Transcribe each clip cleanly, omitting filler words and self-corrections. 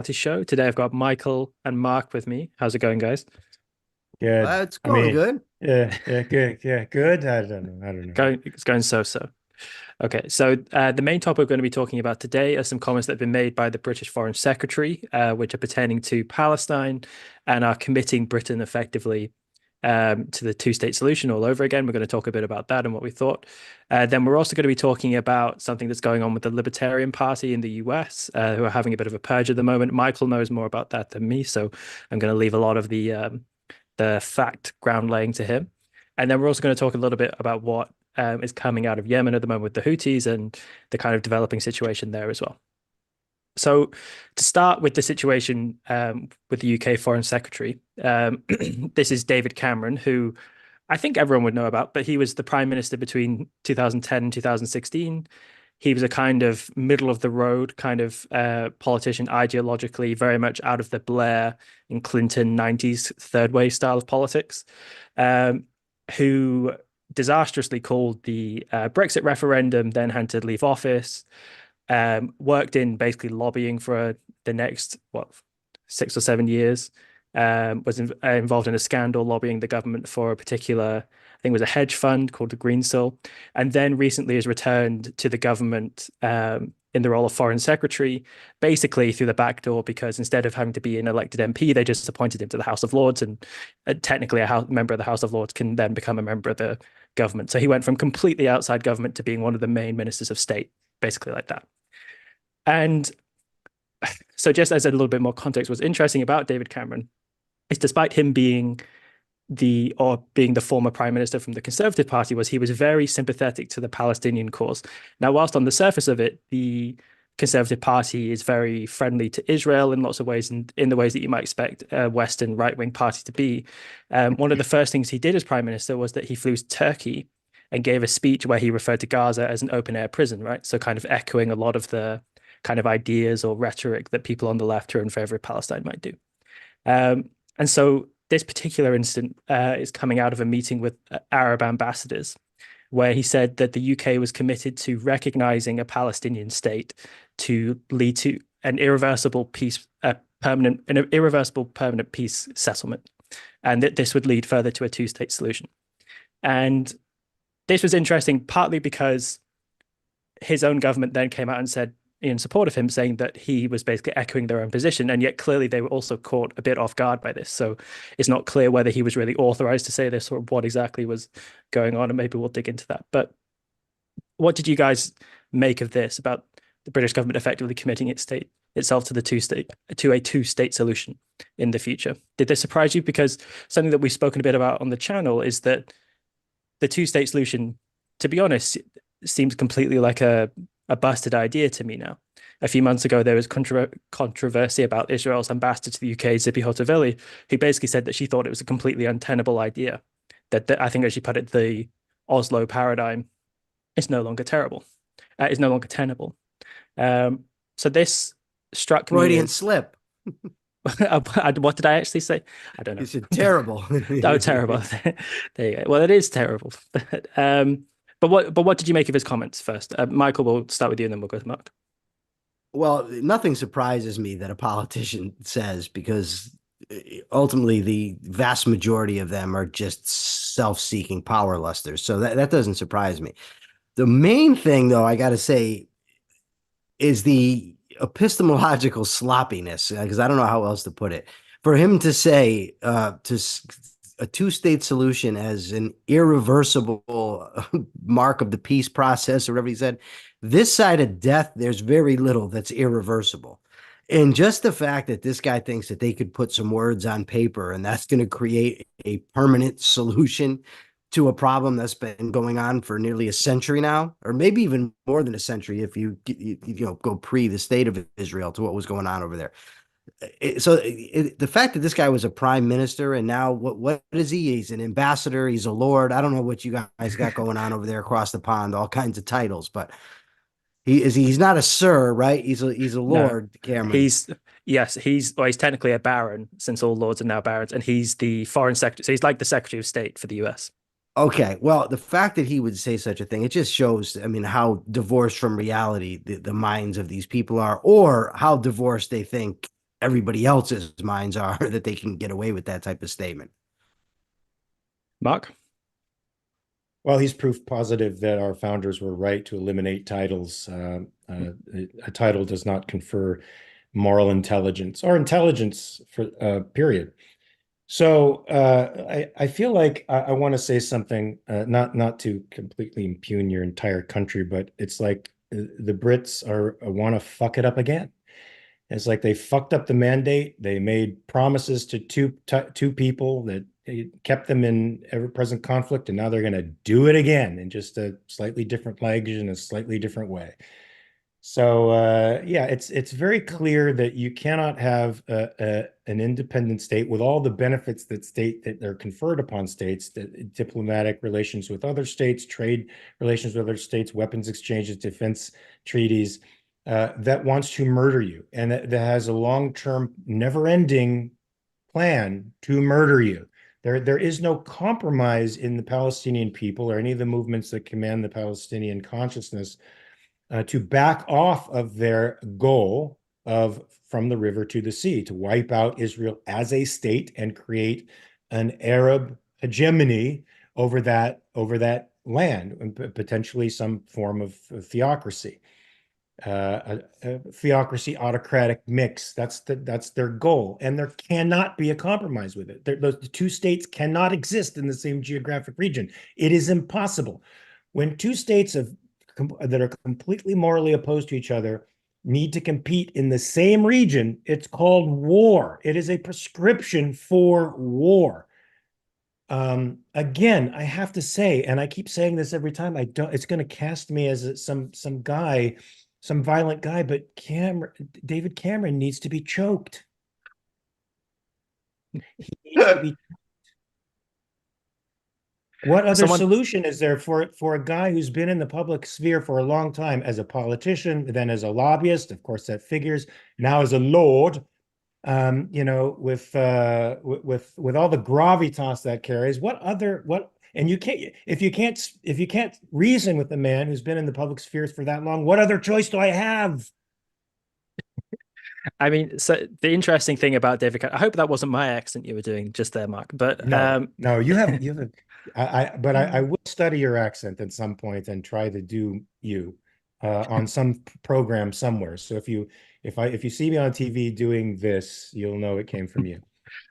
Show. Today I've got Michael and Mark with me. How's it going, guys? Good. It's I going mean, good. yeah, good. Yeah, good. I don't know. I don't know. It's going so. Okay, so the main topic we're going to be talking about today are some comments that have been made by the British Foreign Secretary, which are pertaining to Palestine and are committing Britain effectively to the two-state solution all over again. We're going to talk a bit about that and what we thought. Then we're also going to be talking about something that's going on with the Libertarian Party in the US, who are having a bit of a purge at the moment. Michael knows more about that than me, so I'm going to leave a lot of the fact ground laying to him. And then we're also going to talk a little bit about what is coming out of Yemen at the moment with the Houthis and the kind of developing situation there as well. So to start with the situation with the UK Foreign Secretary, this is David Cameron, who I think everyone would know about, but he was the Prime Minister between 2010 and 2016. He was a kind of middle of the road kind of politician, ideologically very much out of the Blair and Clinton 90s third way style of politics, who disastrously called the Brexit referendum, then had to leave office, worked in basically lobbying for the next, 6 or 7 years, was involved in a scandal lobbying the government for a particular, I think it was a hedge fund called the Greensill, and then recently has returned to the government in the role of foreign secretary, basically through the back door, because instead of having to be an elected MP, they just appointed him to the House of Lords, and technically a member of the House of Lords can then become a member of the government. So he went from completely outside government to being one of the main ministers of state, basically like that. And so just as a little bit more context, what's interesting about David Cameron is despite him being the former prime minister from the Conservative Party, was he was very sympathetic to the Palestinian cause. Now, whilst on the surface of it, the Conservative Party is very friendly to Israel in lots of ways, and in the ways that you might expect a Western right-wing party to be. One of the first things he did as prime minister was that he flew to Turkey and gave a speech where he referred to Gaza as an open-air prison, right? So kind of echoing a lot of the kind of ideas or rhetoric that people on the left who are in favor of Palestine might do. And so this particular incident is coming out of a meeting with Arab ambassadors, where he said that the UK was committed to recognizing a Palestinian state to lead to an irreversible permanent peace settlement, and that this would lead further to a two-state solution. And this was interesting, partly because his own government then came out and said, in support of him, saying that he was basically echoing their own position, and yet clearly they were also caught a bit off guard by this. So it's not clear whether he was really authorized to say this or what exactly was going on, and maybe we'll dig into that. But what did you guys make of this about the British government effectively committing itself to a two-state solution in the future? Did this surprise you? Because something that we've spoken a bit about on the channel is that the two-state solution, to be honest, seems completely like a busted idea to me now. A few months ago, there was controversy about Israel's ambassador to the UK, Zippy Hotovely, who basically said that she thought it was a completely untenable idea. That I think, as she put it, the Oslo paradigm is no longer is no longer tenable. So this struck me Freudian as slip. what did I actually say? I don't know. You said terrible. Oh, terrible. There you go. Well, it is terrible. But what did you make of his comments first? Michael, we'll start with you and then we'll go to Mark. Well, nothing surprises me that a politician says, because ultimately the vast majority of them are just self-seeking power lusters. So that doesn't surprise me. The main thing, though, I got to say, is the epistemological sloppiness, because I don't know how else to put it. For him to say a two-state solution as an irreversible mark of the peace process, or whatever he said, this side of death, there's very little that's irreversible. And just the fact that this guy thinks that they could put some words on paper and that's going to create a permanent solution to a problem that's been going on for nearly a century now, or maybe even more than a century if you go pre the state of Israel to what was going on over there. The fact that this guy was a prime minister and now what is he? He's an ambassador. He's a lord. I don't know what you guys got going on over there across the pond, all kinds of titles, but he's not a sir, right? He's a lord, no, Cameron. He's technically a baron, since all lords are now barons, and he's the foreign secretary. So he's like the Secretary of State for the US. Okay, well, the fact that he would say such a thing, it just shows, I mean, how divorced from reality the minds of these people are, or how divorced they think everybody else's minds are that they can get away with that type of statement. Mark? Well, he's proof positive that our founders were right to eliminate titles. A title does not confer moral intelligence or intelligence for period. So I feel like I want to say something, not to completely impugn your entire country, but it's like the Brits want to fuck it up again. It's like they fucked up the mandate. They made promises to two people that kept them in ever-present conflict, and now they're going to do it again in just a slightly different language in a slightly different way. So yeah, it's very clear that you cannot have an independent state with all the benefits that are conferred upon states, that diplomatic relations with other states, trade relations with other states, weapons exchanges, defense treaties, that wants to murder you, and that has a long-term, never-ending plan to murder you. There is no compromise in the Palestinian people or any of the movements that command the Palestinian consciousness to back off of their goal of from the river to the sea, to wipe out Israel as a state and create an Arab hegemony over that land, and potentially some form of theocracy. A theocracy autocratic mix. That's their goal, and there cannot be a compromise with it. The two states cannot exist in the same geographic region. It is impossible. When two states that are completely morally opposed to each other need to compete in the same region, it's called war. It is a prescription for war. Again, I have to say, and I keep saying this every time, it's going to cast me as some guy, some violent guy, but David Cameron needs to be choked. He needs to be. What other solution is there for a guy who's been in the public sphere for a long time as a politician, then as a lobbyist, of course that figures, now as a lord, you know, with all the gravitas that carries, and if you can't reason with a man who's been in the public spheres for that long, what other choice do I have? I mean, so the interesting thing about David, I hope that wasn't my accent you were doing just there, Mark. But no, you have I will study your accent at some point and try to do you on some program somewhere. So if you see me on TV doing this, you'll know it came from you.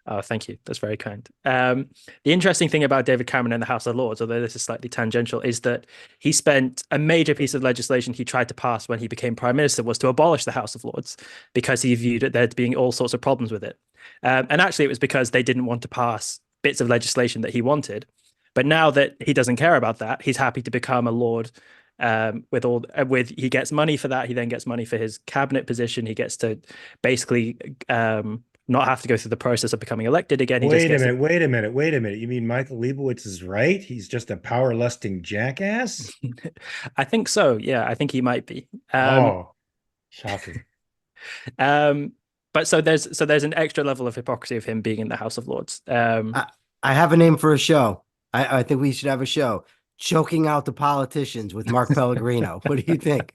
Oh, thank you. That's very kind. The interesting thing about David Cameron and the House of Lords, although this is slightly tangential, is that he spent a major piece of legislation he tried to pass when he became prime minister was to abolish the House of Lords because he viewed it there being all sorts of problems with it. And actually, it was because they didn't want to pass bits of legislation that he wanted. But now that he doesn't care about that, he's happy to become a lord. He gets money for that. He then gets money for his cabinet position. He gets to basically not have to go through the process of becoming elected again. Wait a minute. You mean Michael Liebowitz is right? He's just a power-lusting jackass? I think so. Yeah, I think he might be. Shocking. But so there's an extra level of hypocrisy of him being in the House of Lords. I have a name for a show. I think we should have a show. Choking out the politicians with Mark Pellegrino. What do you think?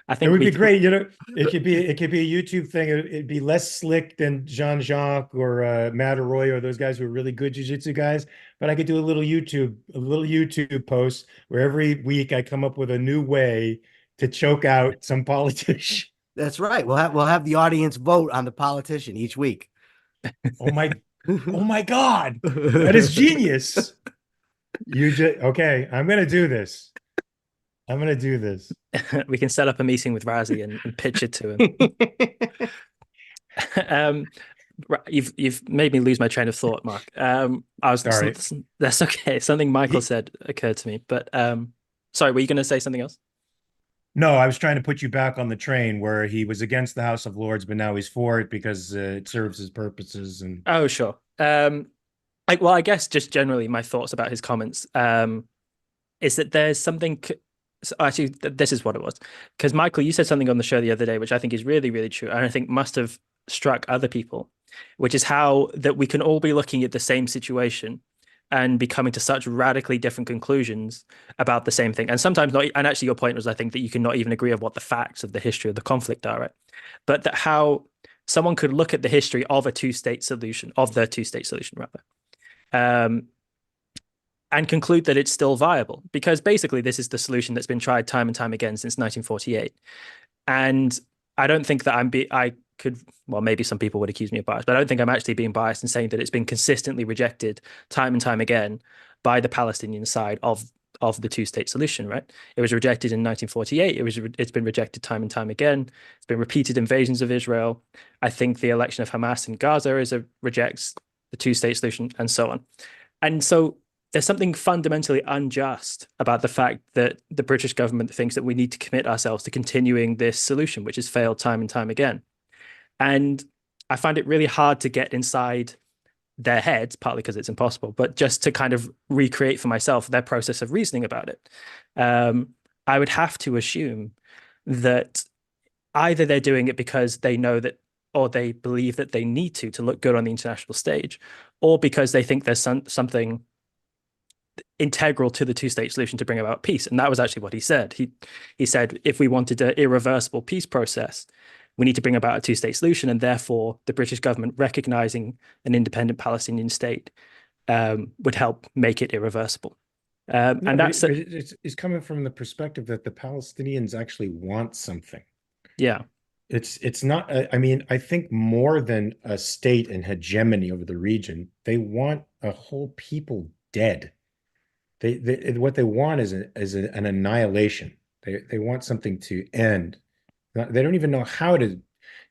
I think it would be great. You know, it could be a YouTube thing. It'd be less slick than Jean-Jacques or Matt Arroyo or those guys who are really good jiu-jitsu guys. But I could do a little YouTube post where every week I come up with a new way to choke out some politician. That's right. We'll have the audience vote on the politician each week. Oh my God. That is genius. Okay, I'm gonna do this. We can set up a meeting with Razi and pitch it to him. You've made me lose my train of thought, Mark. Sorry. That's okay. Something Michael said occurred to me, but sorry, were you going to say something else? No, I was trying to put you back on the train where he was against the House of Lords, but now he's for it because it serves his purposes. And oh, sure. I guess just generally my thoughts about his comments is that there's something. Actually, this is what it was. Because Michael, you said something on the show the other day, which I think is really, really true, and I think must have struck other people, which is how that we can all be looking at the same situation and be coming to such radically different conclusions about the same thing. And sometimes not, and actually your point was, I think, that you can not even agree on what the facts of the history of the conflict are, right? But that how someone could look at the history of a two-state solution, of the two-state solution rather, and conclude that it's still viable, because basically this is the solution that's been tried time and time again since 1948. And I don't think that I could, well, maybe some people would accuse me of bias, but I don't think I'm actually being biased in saying that it's been consistently rejected time and time again by the Palestinian side of the two-state solution, right? It was rejected in 1948. It's been rejected time and time again. It's been repeated invasions of Israel. I think the election of Hamas in Gaza rejects the two-state solution, and so on. And so there's something fundamentally unjust about the fact that the British government thinks that we need to commit ourselves to continuing this solution, which has failed time and time again. And I find it really hard to get inside their heads, partly because it's impossible, but just to kind of recreate for myself their process of reasoning about it. I would have to assume that either they're doing it because they know that, or they believe that they need to look good on the international stage, or because they think there's something integral to the two-state solution to bring about peace. And that was actually what he said. He said, if we wanted an irreversible peace process, we need to bring about a two-state solution, and therefore the British government recognizing an independent Palestinian state would help make it irreversible. And that's it's coming from the perspective that the Palestinians actually want something. Yeah. It's not, I mean, I think more than a state and hegemony over the region, they want a whole people dead. What they want is an annihilation. They want something to end. They don't even know how to.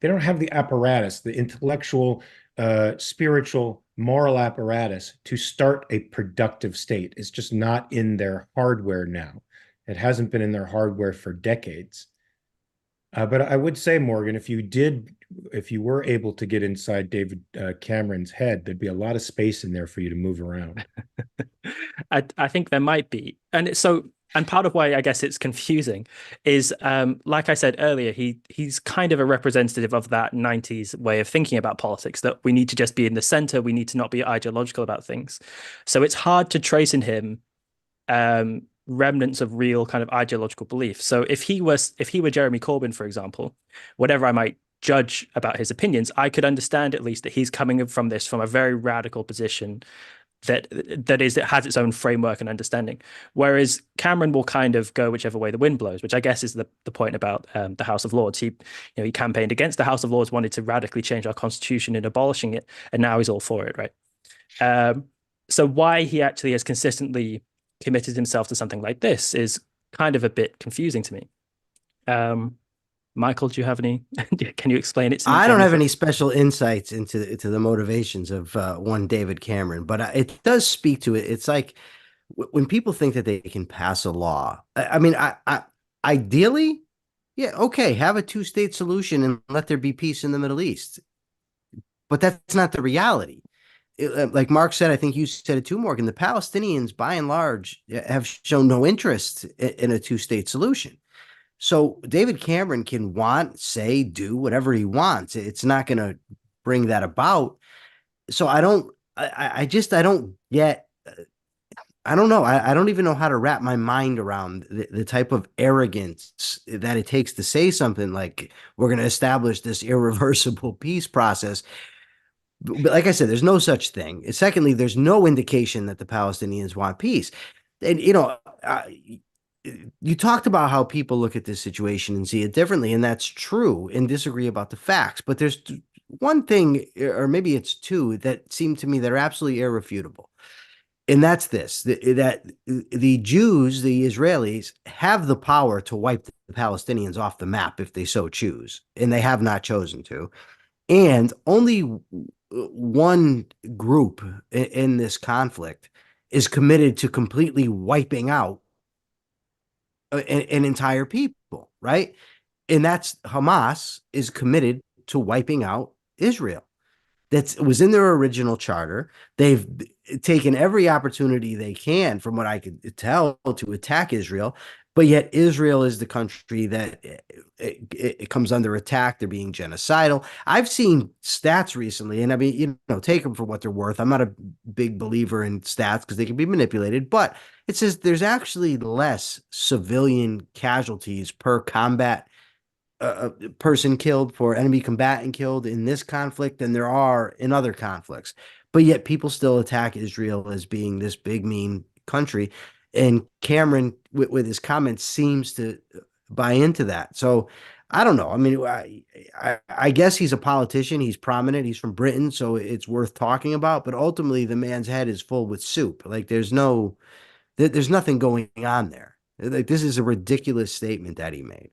They don't have the apparatus, the intellectual, spiritual, moral apparatus to start a productive state. It's just not in their hardware now. It hasn't been in their hardware for decades. But I would say, Morgan, if you were able to get inside David Cameron's head, there'd be a lot of space in there for you to move around. I think there might be. And part of why I guess it's confusing is, like I said earlier, he's kind of a representative of that 90s way of thinking about politics, that we need to just be in the center, we need to not be ideological about things. So it's hard to trace in him remnants of real kind of ideological belief. So if he were Jeremy Corbyn, for example, whatever I might judge about his opinions, I could understand at least that he's coming from a very radical position that has its own framework and understanding. Whereas Cameron will kind of go whichever way the wind blows, which I guess is the point about the House of Lords. He campaigned against the House of Lords, wanted to radically change our constitution and abolishing it, and now he's all for it, right? So why he actually has consistently committed himself to something like this is kind of a bit confusing to me. Michael, do you have any? Can you explain it to me? I don't have any special insights into the motivations of one David Cameron, but it does speak to it. It's like when people think that they can pass a law. I mean, I ideally, yeah, okay, have a two-state solution and let there be peace in the Middle East. But that's not the reality. Like Mark said, I think you said it too, Morgan, the Palestinians, by and large, have shown no interest in a two-state solution. So David Cameron can say, do whatever he wants. It's not going to bring that about. So I don't get, I don't know. I don't even know how to wrap my mind around the type of arrogance that it takes to say something like, we're going to establish this irreversible peace process. But like I said, there's no such thing. Secondly, there's no indication that the Palestinians want peace. And, you talked about how people look at this situation and see it differently, and that's true, and disagree about the facts. But there's one thing, or maybe it's two, that seem to me that are absolutely irrefutable. And that's this, that the Jews, the Israelis, have the power to wipe the Palestinians off the map if they so choose, and they have not chosen to. And only one group in this conflict is committed to completely wiping out an entire people, right? And that's Hamas is committed to wiping out Israel. That was in their original charter. They've taken every opportunity they can, from what I could tell, to attack Israel. But yet Israel is the country that it comes under attack. They're being genocidal. I've seen stats recently, and I mean, take them for what they're worth. I'm not a big believer in stats because they can be manipulated, but it says there's actually less civilian casualties per combat a person killed, for enemy combatant killed in this conflict than there are in other conflicts. But yet people still attack Israel as being this big, mean country. And Cameron, with his comments, seems to buy into that. So I don't know. I mean, I guess he's a politician. He's prominent. He's from Britain, so it's worth talking about. But ultimately, the man's head is full with soup. Like there's nothing going on there. Like this is a ridiculous statement that he made.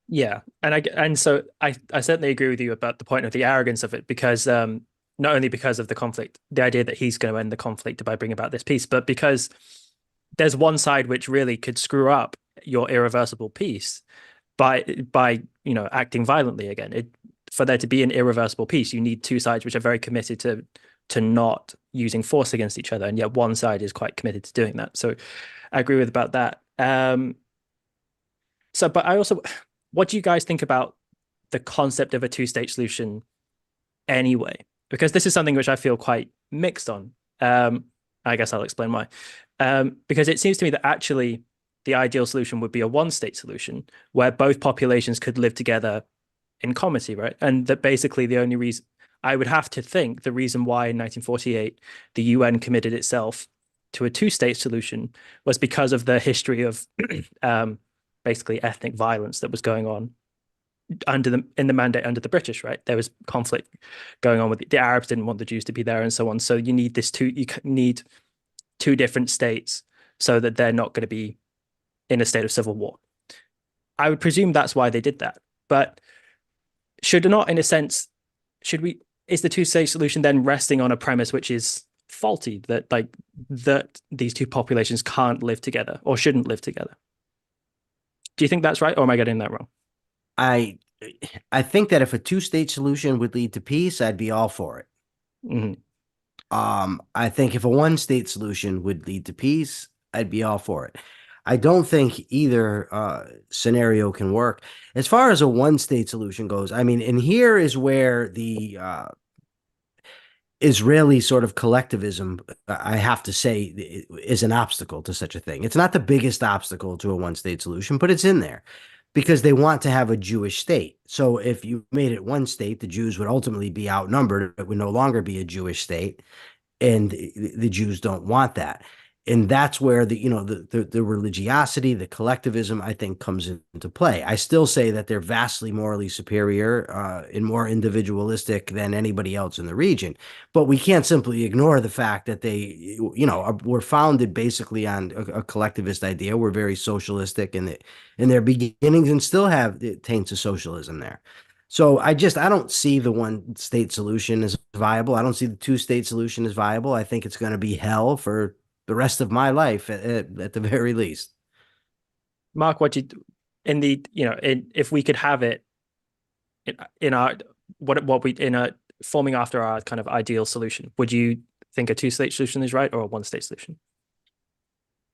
Yeah, and so I certainly agree with you about the point of the arrogance of it, because not only because of the conflict, the idea that he's going to end the conflict by bringing about this peace, but because there's one side which really could screw up your irreversible peace by acting violently again. For there to be an irreversible peace, you need two sides which are very committed to not using force against each other, and yet one side is quite committed to doing that. So I agree with about that. But I also, what do you guys think about the concept of a two-state solution anyway? Because this is something which I feel quite mixed on. I guess I'll explain why. Because it seems to me that actually the ideal solution would be a one-state solution where both populations could live together in comity, right? And that basically the only reason, I would have to think the reason why in 1948 the UN committed itself to a two-state solution was because of the history of basically ethnic violence that was going on in the mandate under the British, right? There was conflict going on with the Arabs didn't want the Jews to be there and so on. So you need you need two different states so that they're not going to be in a state of civil war. I would presume that's why they did that. But should not, in a sense, is the two-state solution then resting on a premise which is faulty, that these two populations can't live together or shouldn't live together? Do you think that's right, or am I getting that wrong? I think that if a two-state solution would lead to peace, I'd be all for it. Mm-hmm. I think if a one-state solution would lead to peace, I'd be all for it. I don't think either scenario can work. As far as a one-state solution goes, I mean, and here is where the Israeli sort of collectivism, I have to say, is an obstacle to such a thing. It's not the biggest obstacle to a one-state solution, but it's in there because they want to have a Jewish state. So if you made it one state, the Jews would ultimately be outnumbered. It would no longer be a Jewish state, and the Jews don't want that. And that's where the religiosity, the collectivism, I think, comes into play. I still say that they're vastly morally superior and more individualistic than anybody else in the region. But we can't simply ignore the fact that they, were founded basically on a collectivist idea. We're very socialistic in their beginnings and still have the taints of socialism there. So I don't see the one state solution as viable. I don't see the two-state solution as viable. I think it's going to be hell for the rest of my life at the very least. Mark, if we could have it in our forming after our kind of ideal solution, would you think a two-state solution is right or a one-state solution?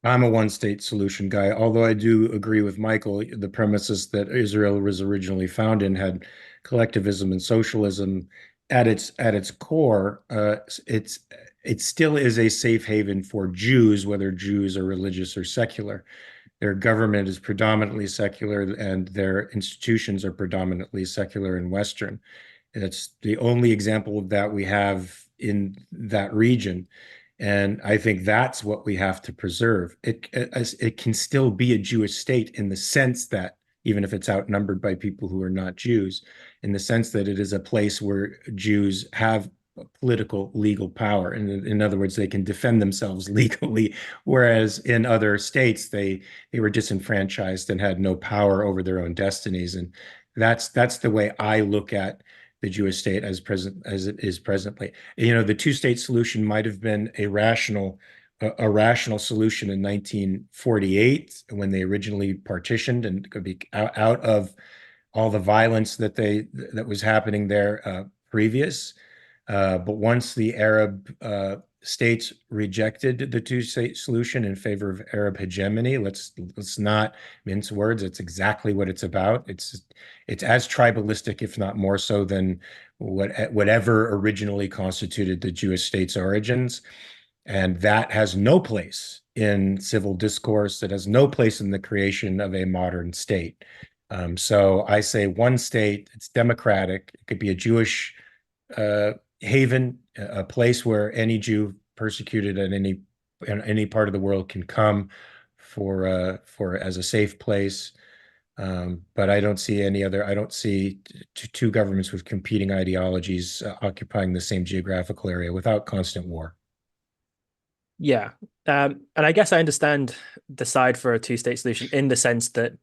I'm a one-state solution guy, although I do agree with Michael. The premises that Israel was originally founded in had collectivism and socialism at its core. It still is a safe haven for Jews, whether Jews are religious or secular. Their government is predominantly secular, and their institutions are predominantly secular and Western. That's the only example of that we have in that region. And I think that's what we have to preserve. It can still be a Jewish state in the sense that, even if it's outnumbered by people who are not Jews, in the sense that it is a place where Jews have political legal power. And in other words, they can defend themselves legally, whereas in other states, they were disenfranchised and had no power over their own destinies. And that's the way I look at the Jewish state as it is presently. The two-state solution might have been a rational solution in 1948 when they originally partitioned and could be out of all the violence that was happening there previous. But once the Arab states rejected the two-state solution in favor of Arab hegemony, let's not mince words. It's exactly what it's about. It's as tribalistic, if not more so, than whatever originally constituted the Jewish state's origins. And that has no place in civil discourse. It has no place in the creation of a modern state. So I say one state, it's democratic. It could be a Jewish haven, a place where any Jew persecuted in any part of the world can come for as a safe place. But I don't see any other. I don't see two governments with competing ideologies occupying the same geographical area without constant war. Yeah. And I guess I understand the side for a two-state solution in the sense that,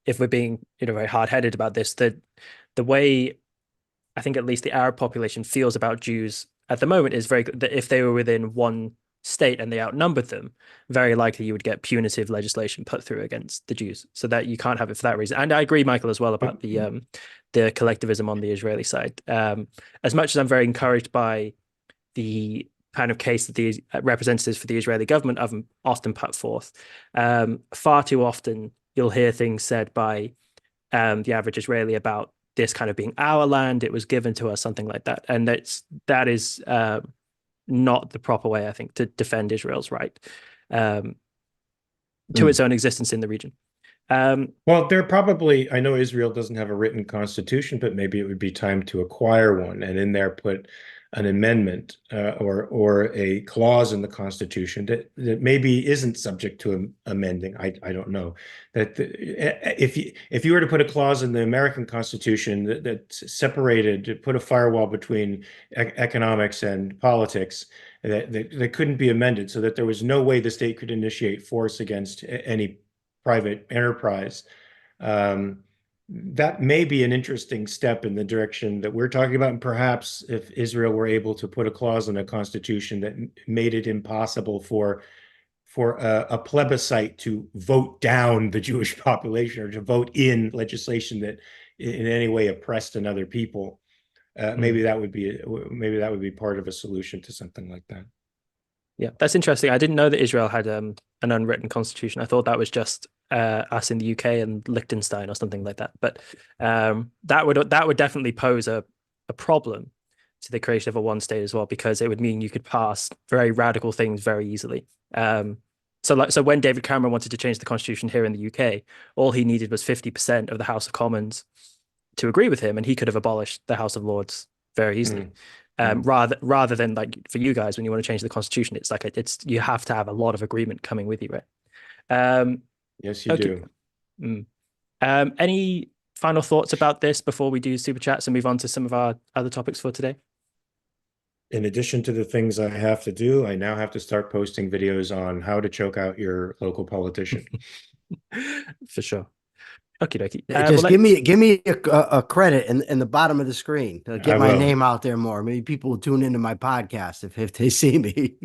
if we're being, very hard-headed about this, that the way I think at least the Arab population feels about Jews at the moment is very good, that if they were within one state and they outnumbered them, very likely you would get punitive legislation put through against the Jews. So that you can't have it for that reason. And I agree, Michael, as well about the collectivism on the Israeli side. As much as I'm very encouraged by the kind of case that the representatives for the Israeli government have often put forth, far too often you'll hear things said by the average Israeli about this kind of being our land, it was given to us, something like that. And that is not the proper way, I think, to defend Israel's right to its own existence in the region. Well, I know Israel doesn't have a written constitution, but maybe it would be time to acquire one and in there put an amendment or a clause in the Constitution that maybe isn't subject to amending. I don't know. That if you were to put a clause in the American Constitution that separated, put a firewall between economics and politics, that couldn't be amended, so that there was no way the state could initiate force against any private enterprise. That may be an interesting step in the direction that we're talking about. And perhaps if Israel were able to put a clause in a constitution that made it impossible for a plebiscite to vote down the Jewish population or to vote in legislation that in any way oppressed another people, maybe that would be part of a solution to something like that. Yeah, that's interesting. I didn't know that Israel had an unwritten constitution. I thought that was just us in the UK and Liechtenstein or something like that. But that would definitely pose a problem to the creation of a one state as well, because it would mean you could pass very radical things very easily. So when David Cameron wanted to change the constitution here in the UK, all he needed was 50% of the House of Commons to agree with him, and he could have abolished the House of Lords very easily. Rather than like for you guys, when you want to change the constitution, it's like you have to have a lot of agreement coming with you, right? Yes, you do. Any final thoughts about this before we do super chats and move on to some of our other topics for today? In addition to the things I have to do, I now have to start posting videos on how to choke out your local politician. For sure. Okie dokie. Just give me a credit in the bottom of the screen. Get my name out there more. Maybe people will tune into my podcast if they see me.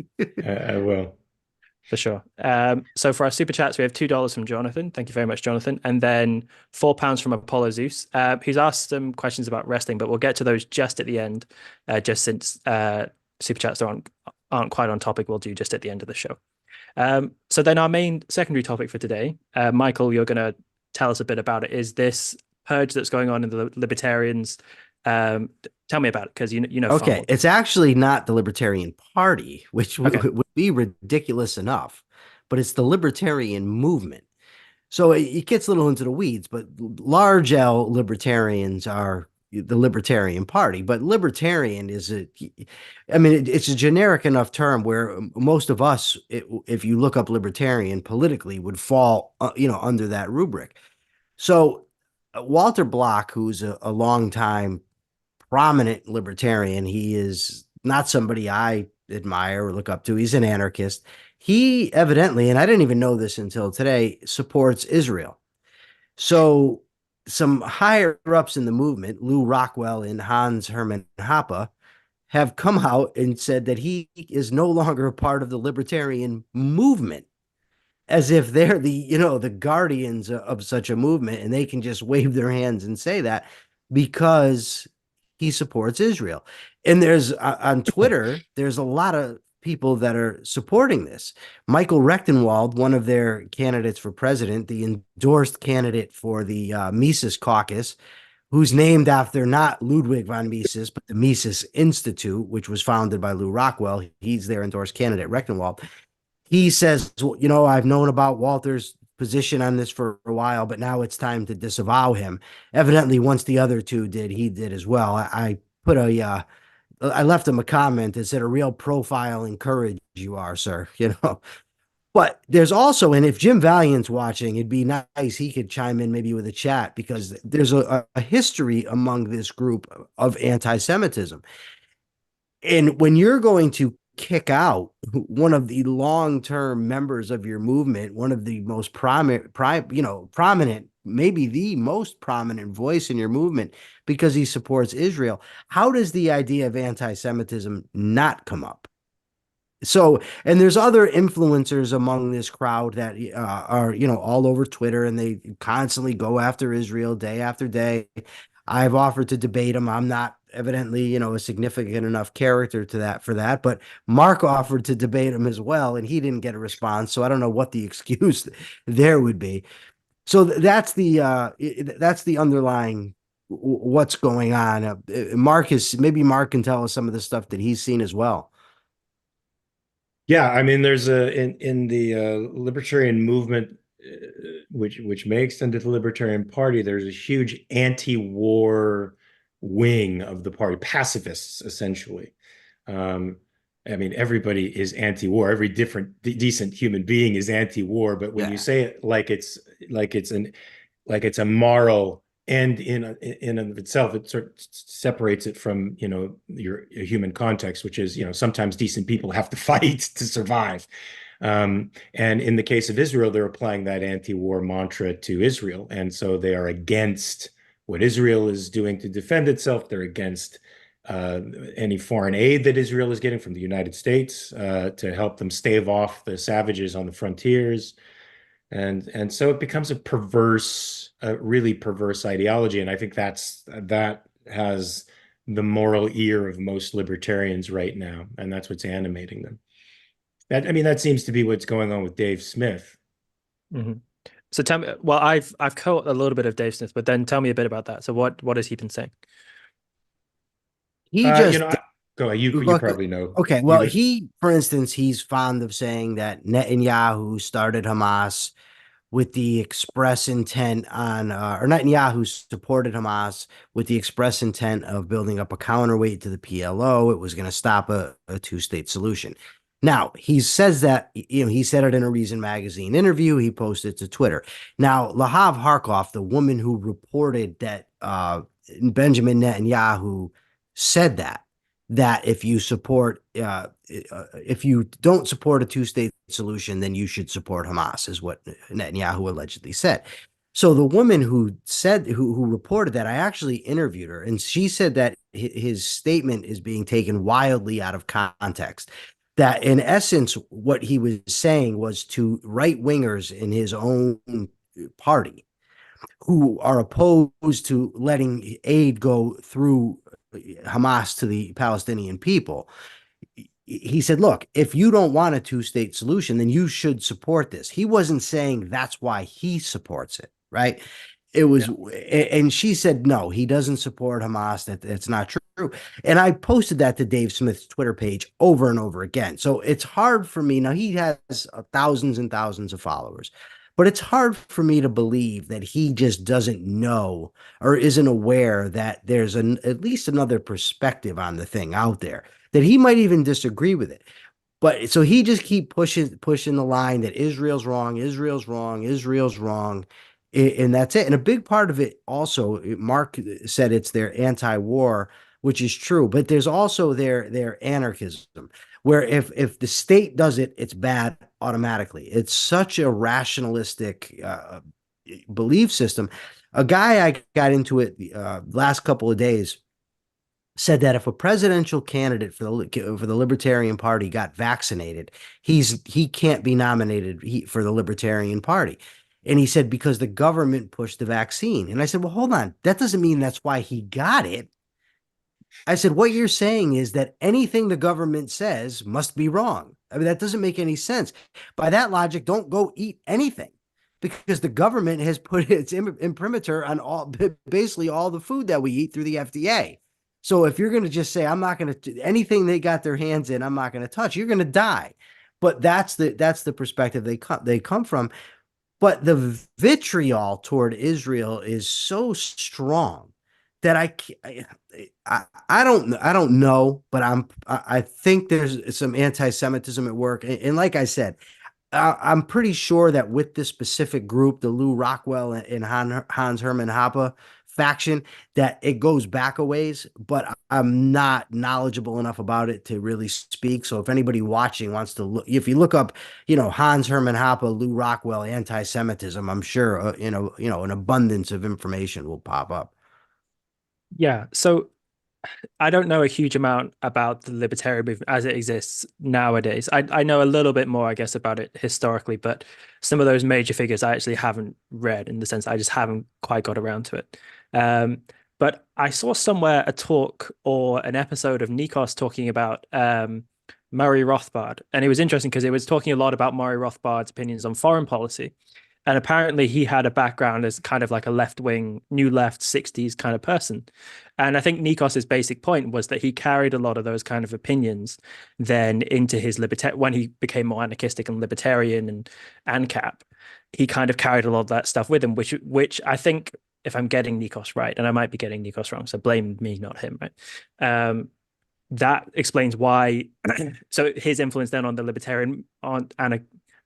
I will. For sure. So for our super chats, we have $2 from Jonathan. Thank you very much, Jonathan. And then £4 from Apollo Zeus, who's asked some questions about wrestling, but we'll get to those just at the end, just since super chats aren't quite on topic. We'll do just at the end of the show. So then our main secondary topic for today, Michael, you're going to tell us a bit about it, is this purge that's going on in the Libertarians. Tell me about it, because you know. Okay, it's actually not the Libertarian Party, which would be ridiculous enough, but it's the Libertarian movement. So it gets a little into the weeds, but large L libertarians are the Libertarian Party. But libertarian it's a generic enough term where most of us, if you look up libertarian politically, would fall, under that rubric. So Walter Block, who's a longtime prominent libertarian, he is not somebody I admire or look up to. He's an anarchist. He evidently, and I didn't even know this until today, supports Israel. So some higher ups in the movement, Lou Rockwell and Hans Hermann Hoppe, have come out and said that he is no longer a part of the libertarian movement, as if they're the guardians of such a movement, and they can just wave their hands and say that because he supports Israel. And there's on Twitter, there's a lot of people that are supporting this. Michael Rechtenwald, one of their candidates for president, the endorsed candidate for the Mises caucus, who's named after not Ludwig von Mises, but the Mises Institute, which was founded by Lou Rockwell. He's their endorsed candidate, Rechtenwald. He says, I've known about Walter's position on this for a while, but now it's time to disavow him. Evidently, once the other two did, he did as well. I put I left him a comment that said, "A real profile and courage you are, sir." You know. But there's also, and if Jim Valiant's watching, it'd be nice he could chime in maybe with a chat, because there's a history among this group of anti-Semitism. And when you're going to kick out one of the long-term members of your movement, one of the most prominent, maybe the most prominent voice in your movement, because he supports Israel, how does the idea of anti-Semitism not come up? So, and there's other influencers among this crowd that are, all over Twitter, and they constantly go after Israel day after day. I've offered to debate them. I'm not evidently, a significant enough character for that, but Mark offered to debate him as well, and he didn't get a response. So I don't know what the excuse there would be. So that's the underlying what's going on. Maybe Mark can tell us some of the stuff that he's seen as well. Yeah, I mean, there's in the libertarian movement, which may extend to the Libertarian Party. There's a huge anti-war wing of the party, pacifists essentially. I mean, everybody is anti-war. Every decent human being is anti-war. But when you say it like it's a moral end in of itself, it sort of separates it from your human context, which is sometimes decent people have to fight to survive. And in the case of Israel, they're applying that anti-war mantra to Israel, and so they are against what Israel is doing to defend itself. They're against any foreign aid that Israel is getting from the United States to help them stave off the savages on the frontiers. And so it becomes a really perverse ideology. And I think that has the moral ear of most libertarians right now. And that's what's animating them. That seems to be what's going on with Dave Smith. Mm-hmm. So tell me, well, I've caught a little bit of Dave Smith, but then tell me a bit about that. So what has he been saying? He just go ahead. You probably know. Okay, well, for instance, he's fond of saying that Netanyahu started Hamas with the express intent or Netanyahu supported Hamas with the express intent of building up a counterweight to the PLO. It was going to stop a two-state solution. Now, he says that, he said it in a Reason magazine interview. He posted to Twitter. Now, Lahav Harkov, the woman who reported that Benjamin Netanyahu said that if you don't support a two-state solution, then you should support Hamas, is what Netanyahu allegedly said. So the woman who reported that, I actually interviewed her, and she said that his statement is being taken wildly out of context. That in essence, what he was saying was to right-wingers in his own party who are opposed to letting aid go through Hamas to the Palestinian people. He said, look, if you don't want a two-state solution, then you should support this. He wasn't saying that's why he supports it, right? It was, and she said, no, he doesn't support Hamas. That's not true. And I posted that to Dave Smith's Twitter page over and over again. So it's hard for me. Now, he has thousands and thousands of followers, but it's hard for me to believe that he just doesn't know or isn't aware that there's at least another perspective on the thing out there, that he might even disagree with it. But so he just keep pushing the line that Israel's wrong, Israel's wrong, Israel's wrong. And that's it. And a big part of it also, Mark said it's their anti-war, which is true, but there's also their anarchism, where if the state does it, it's bad automatically. It's such a rationalistic belief system. A guy I got into it last couple of days said that if a presidential candidate for the Libertarian Party got vaccinated, he can't be nominated for the Libertarian Party. And he said, because the government pushed the vaccine. And I said, well, hold on. That doesn't mean that's why he got it. I said, what you're saying is that anything the government says must be wrong. I mean, that doesn't make any sense. By that logic, don't go eat anything, because the government has put its imprimatur on basically all the food that we eat through the FDA. So if you're going to just say, I'm not going to, anything they got their hands in, I'm not going to touch, you're going to die. But that's the perspective they come from. But the vitriol toward Israel is so strong that I don't know, but I think there's some anti-Semitism at work. And like I said, I'm pretty sure that with this specific group, the Lou Rockwell and Hans Hermann Hoppe faction, that it goes back a ways, but I'm not knowledgeable enough about it to really speak. So if anybody watching wants to look, if you look up, Hans Hermann Hoppe, Lou Rockwell, anti-Semitism, I'm sure, an abundance of information will pop up. Yeah. So I don't know a huge amount about the libertarian movement as it exists nowadays. I know a little bit more, I guess, about it historically, but some of those major figures I actually haven't read in the sense I just haven't quite got around to it. Um, but I saw somewhere a talk or an episode of Nikos talking about Murray Rothbard, and it was interesting because it was talking a lot about Murray Rothbard's opinions on foreign policy. And apparently he had a background as kind of like a left-wing, new left 60s kind of person. And I think Nikos's basic point was that he carried a lot of those kind of opinions then into his when he became more anarchistic and libertarian and ANCAP, he kind of carried a lot of that stuff with him, which I think, if I'm getting Nikos right, and I might be getting Nikos wrong, so blame me, not him, right? That explains why. So his influence then on the libertarian on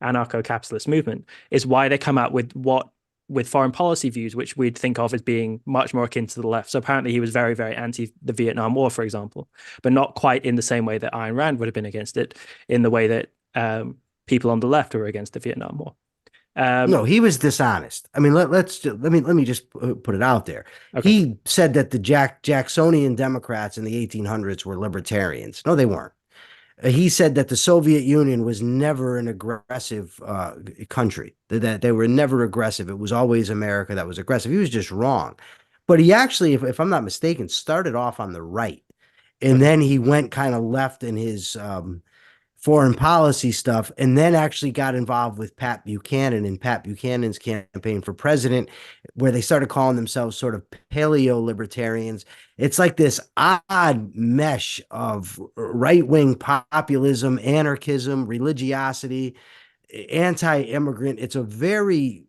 anarcho-capitalist movement is why they come out with foreign policy views, which we'd think of as being much more akin to the left. So apparently he was very, very anti the Vietnam War, for example, but not quite in the same way that Ayn Rand would have been against it, in the way that people on the left were against the Vietnam War. No, he was dishonest. I mean, let me just put it out there. Okay. He said that the Jacksonian Democrats in the 1800s were libertarians. No, they weren't. He said that the Soviet Union was never an aggressive country, that they were never aggressive. It was always America that was aggressive. He was just wrong. But he actually, if I'm not mistaken, started off on the right. And then he went kind of left in his foreign policy stuff, and then actually got involved with Pat Buchanan and Pat Buchanan's campaign for president, where they started calling themselves sort of paleo-libertarians. It's like this odd mesh of right-wing populism, anarchism, religiosity, anti-immigrant. It's a very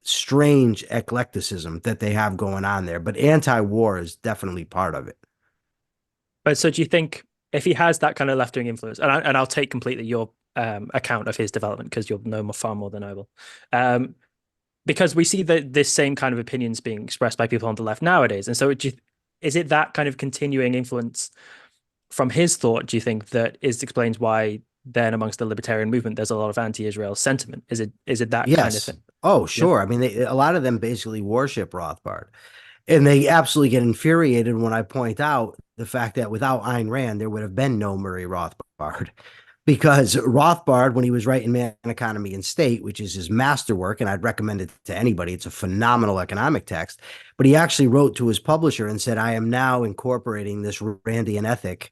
strange eclecticism that they have going on there, but anti-war is definitely part of it. But so do you think if he has that kind of left-wing influence, and I'll take completely your account of his development because you'll know far more than I will, because we see that this same kind of opinions being expressed by people on the left nowadays, and so is it that kind of continuing influence from his thought, do you think, that explains why then amongst the libertarian movement there's a lot of anti-Israel sentiment? Is it that kind of thing? Oh, sure. Yeah. I mean, a lot of them basically worship Rothbard. And they absolutely get infuriated when I point out the fact that without Ayn Rand, there would have been no Murray Rothbard. Because Rothbard, when he was writing Man, Economy, and State, which is his masterwork, and I'd recommend it to anybody, it's a phenomenal economic text, but he actually wrote to his publisher and said, I am now incorporating this Randian ethic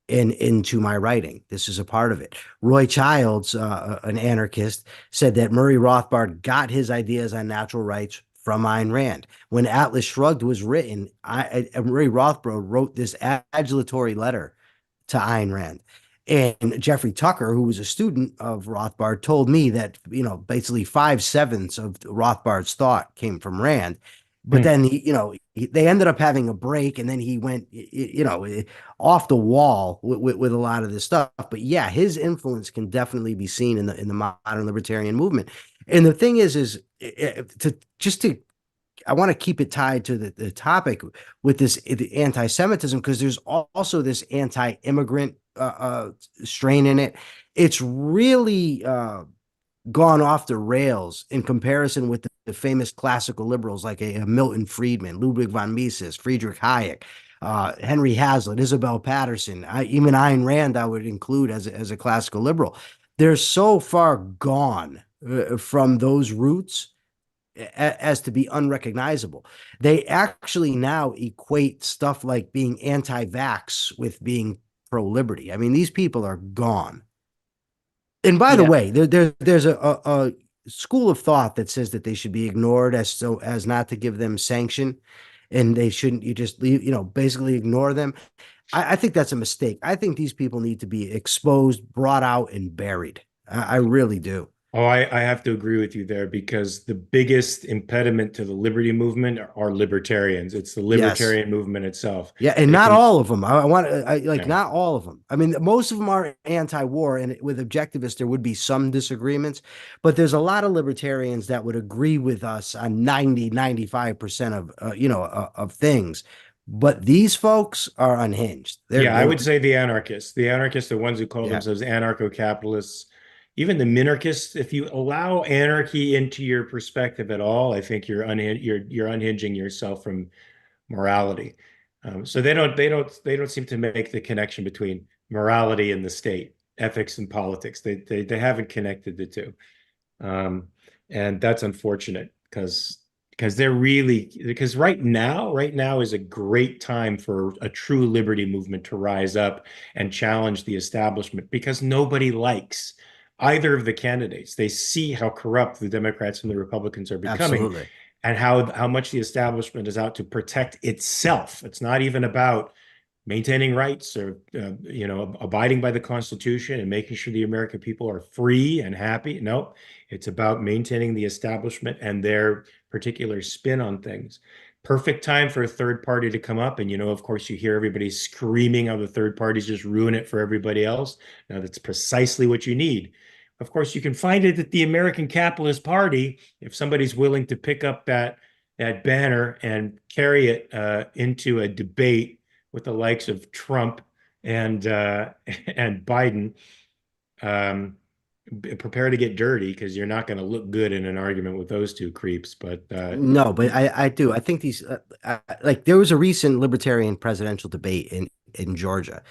into my writing. This is a part of it. Roy Childs, an anarchist, said that Murray Rothbard got his ideas on natural rights from Ayn Rand. When Atlas Shrugged was written, Murray Rothbard wrote this adulatory letter to Ayn Rand. And Jeffrey Tucker, who was a student of Rothbard, told me that, basically 5/7 of Rothbard's thought came from Rand. But then, they ended up having a break, and then he went, off the wall with a lot of this stuff. But yeah, his influence can definitely be seen in the modern libertarian movement. And the thing is I want to keep it tied to the topic with this the anti-Semitism, because there's also this anti-immigrant strain in it. It's really gone off the rails in comparison with the famous classical liberals like a Milton Friedman, Ludwig von Mises, Friedrich Hayek, Henry Hazlitt, Isabel Patterson, even Ayn Rand I would include as a classical liberal. They're so far gone from those roots as to be unrecognizable. They actually now equate stuff like being anti-vax with being pro-liberty. I mean, these people are gone. And by the way, there's a school of thought that says that they should be ignored as not to give them sanction, and they shouldn't. You just basically ignore them. I think that's a mistake. I think these people need to be exposed, brought out, and buried. I really do. Oh, I have to agree with you there because the biggest impediment to the liberty movement are libertarians. It's the Yes. libertarian movement itself. Yeah, and They not can, all of them. I want like yeah. not all of them. I mean, most of them are anti-war, and with objectivists there would be some disagreements, but there's a lot of libertarians that would agree with us on 95% of of things. But these folks are unhinged. Yeah, I They're would say the anarchists. The anarchists, the ones who call yeah, themselves anarcho-capitalists, even the minarchists, if you allow anarchy into your perspective at all, I think you're unhinging yourself from morality. So they don't seem to make the connection between morality and the state, ethics and politics. They haven't connected the two. Um, and that's unfortunate because they're really because right now is a great time for a true liberty movement to rise up and challenge the establishment because nobody likes either of the candidates. They see how corrupt the Democrats and the Republicans are becoming absolutely. and how much the establishment is out to protect itself. It's not even about maintaining rights or abiding by the Constitution and making sure the American people are free and happy. No, it's about maintaining the establishment and their particular spin on things. Perfect time for a third party to come up. And, of course, you hear everybody screaming how the third parties just ruin it for everybody else. Now, that's precisely what you need. Of course, you can find it at the American Capitalist Party if somebody's willing to pick up that banner and carry it into a debate with the likes of Trump and and Biden. Um, Prepare to get dirty because you're not going to look good in an argument with those two creeps. But No, but I do. I think these like there was a recent libertarian presidential debate in Georgia.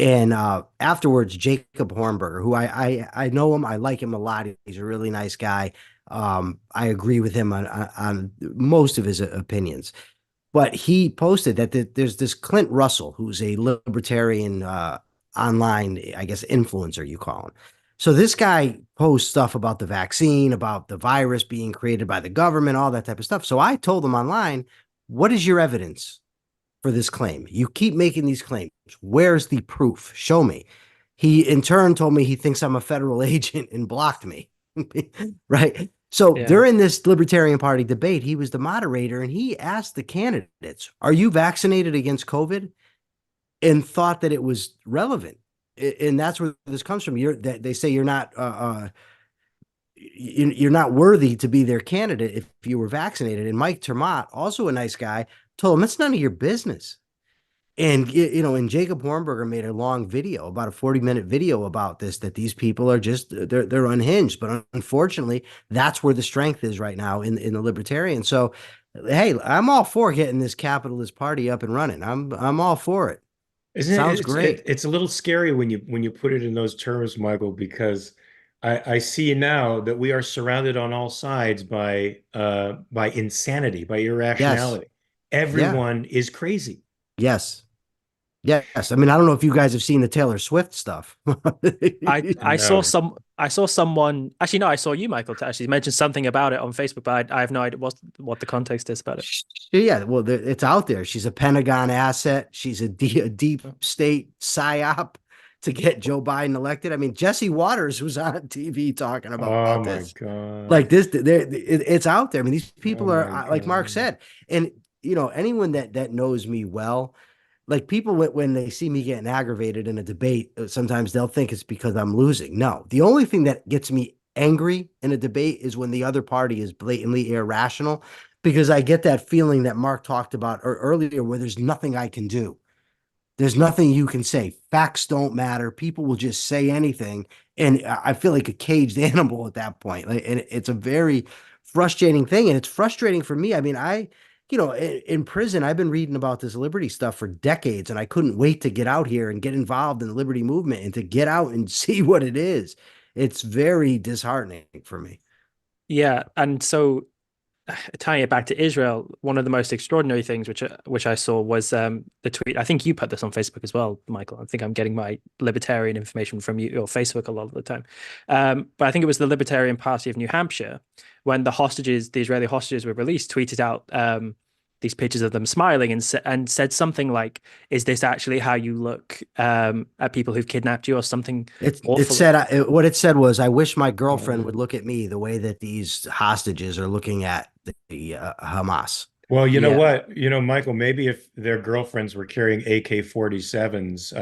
And afterwards, Jacob Hornberger, who I know him, I like him a lot. He's a really nice guy. I agree with him on most of his opinions. But he posted that there's this Clint Russell, who's a libertarian online, I guess, influencer, you call him. So this guy posts stuff about the vaccine, about the virus being created by the government, all that type of stuff. So I told him online, what is your evidence for this claim? You keep making these claims. Where's the proof? Show me. He in turn told me he thinks I'm a federal agent and blocked me. Right. So Yeah. during this Libertarian Party debate, he was the moderator and he asked the candidates, are you vaccinated against COVID? And thought that it was relevant. And that's where this comes from. They say you're not worthy to be their candidate if you were vaccinated. And Mike Termott, also a nice guy, told him it's none of your business. And and Jacob Hornberger made a long video, about a 40-minute video about this, that these people are just they're unhinged. But unfortunately, that's where the strength is right now in the libertarian. So, hey, I'm all for getting this capitalist party up and running. I'm all for it. isn't it? Sounds great. It's a little scary when you put it in those terms, Michael, because I see now that we are surrounded on all sides by insanity, by Yes. irrationality. Yeah. Everyone is crazy. Yes. Yes. I mean, I don't know if you guys have seen the Taylor Swift stuff. No. I saw someone actually no I saw you Michael to actually mention something about it on Facebook, but I have no idea what the context is about it. Yeah, well, it's out there. She's a Pentagon asset. She's a deep state psyop to get Joe Biden elected. I mean, Jesse Waters was on TV talking Oh about my this. God. Like this, it's out there. I mean, these Oh people are my like Mark God. said, and anyone that knows me well, like people when they see me getting aggravated in a debate, sometimes they'll think it's because I'm losing. No, the only thing that gets me angry in a debate is when the other party is blatantly irrational, because I get that feeling that Mark talked about earlier, where there's nothing I can do. There's nothing you can say. Facts don't matter. People will just say anything, and I feel like a caged animal at that point. Like, and it's a very frustrating thing, and it's frustrating for me. I mean, in prison, I've been reading about this liberty stuff for decades, and I couldn't wait to get out here and get involved in the liberty movement and to get out and see what it is. It's very disheartening for me. Yeah, and so tying it back to Israel, one of the most extraordinary things which I saw was the tweet. I think you put this on Facebook as well, Michael. I think I'm getting my libertarian information from you or Facebook a lot of the time. But I think it was the Libertarian Party of New Hampshire when the Israeli hostages were released, tweeted out these pictures of them smiling and said something like, "Is this actually how you look at people who've kidnapped you?" or something It awful. said what it said was, "I wish my girlfriend Oh. would look at me the way that these hostages are looking at the Hamas." Well, you know Yeah. what? Michael, maybe if their girlfriends were carrying AK-47s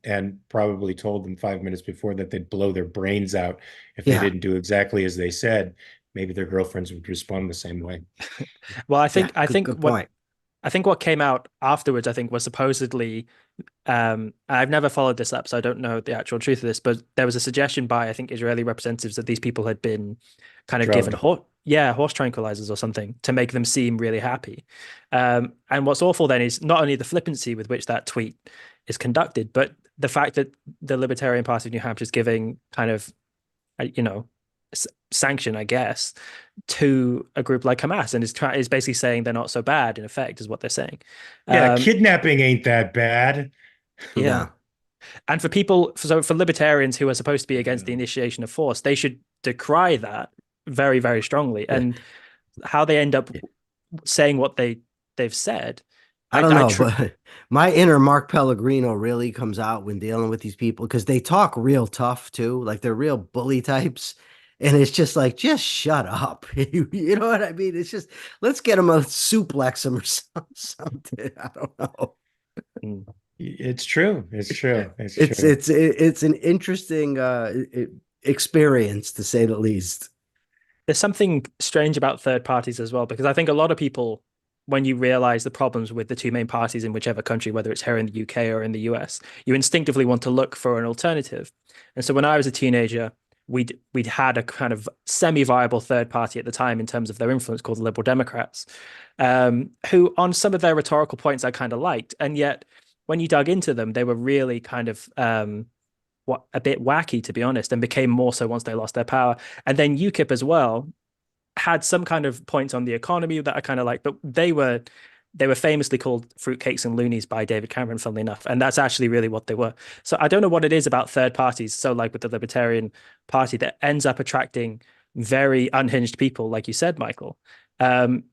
and probably told them 5 minutes before that they'd blow their brains out if they Yeah, didn't do exactly as they said, maybe their girlfriends would respond the same way. Well, yeah, good point. I think what came out afterwards, I think, was supposedly I've never followed this up, so I don't know the actual truth of this, but there was a suggestion by, I think, Israeli representatives that these people had been kind of given Drugged. horse tranquilizers or something to make them seem really happy. And what's awful then is not only the flippancy with which that tweet is conducted, but the fact that the Libertarian Party of New Hampshire is giving kind of, you know, sanction, I guess, to a group like Hamas, and is basically saying they're not so bad. In effect, is what they're saying. Yeah, Um, kidnapping ain't that bad. yeah. No, And for people, so for libertarians who are supposed to be against the initiation of force, they should decry that very, very strongly. yeah, And how they end up saying what they've said, I I, don't I know, tr but my inner Mark Pellegrino really comes out when dealing with these people because they talk real tough too, like they're real bully types. And it's just like, just shut up. You know what I mean? It's just, let's get them a suplex them or something. I don't know. Mm. It's true. It's true. It's It's true. it's it's an interesting experience to say the least. There's something strange about third parties as well, because I think a lot of people, when you realize the problems with the two main parties in whichever country, whether it's here in the UK or in the US, you instinctively want to look for an alternative. And so when I was a teenager, we'd had a kind of semi-viable third party at the time in terms of their influence called the Liberal Democrats, who on some of their rhetorical points I kind of liked. And yet when you dug into them, they were really kind of what a bit wacky, to be honest, and became more so once they lost their power. And then UKIP as well had some kind of points on the economy that I kind of like, but they were famously called fruitcakes and loonies by David Cameron, funnily enough, and that's actually really what they were. So I don't know what it is about third parties. So like with the Libertarian Party that ends up attracting very unhinged people, like you said, Michael. Um,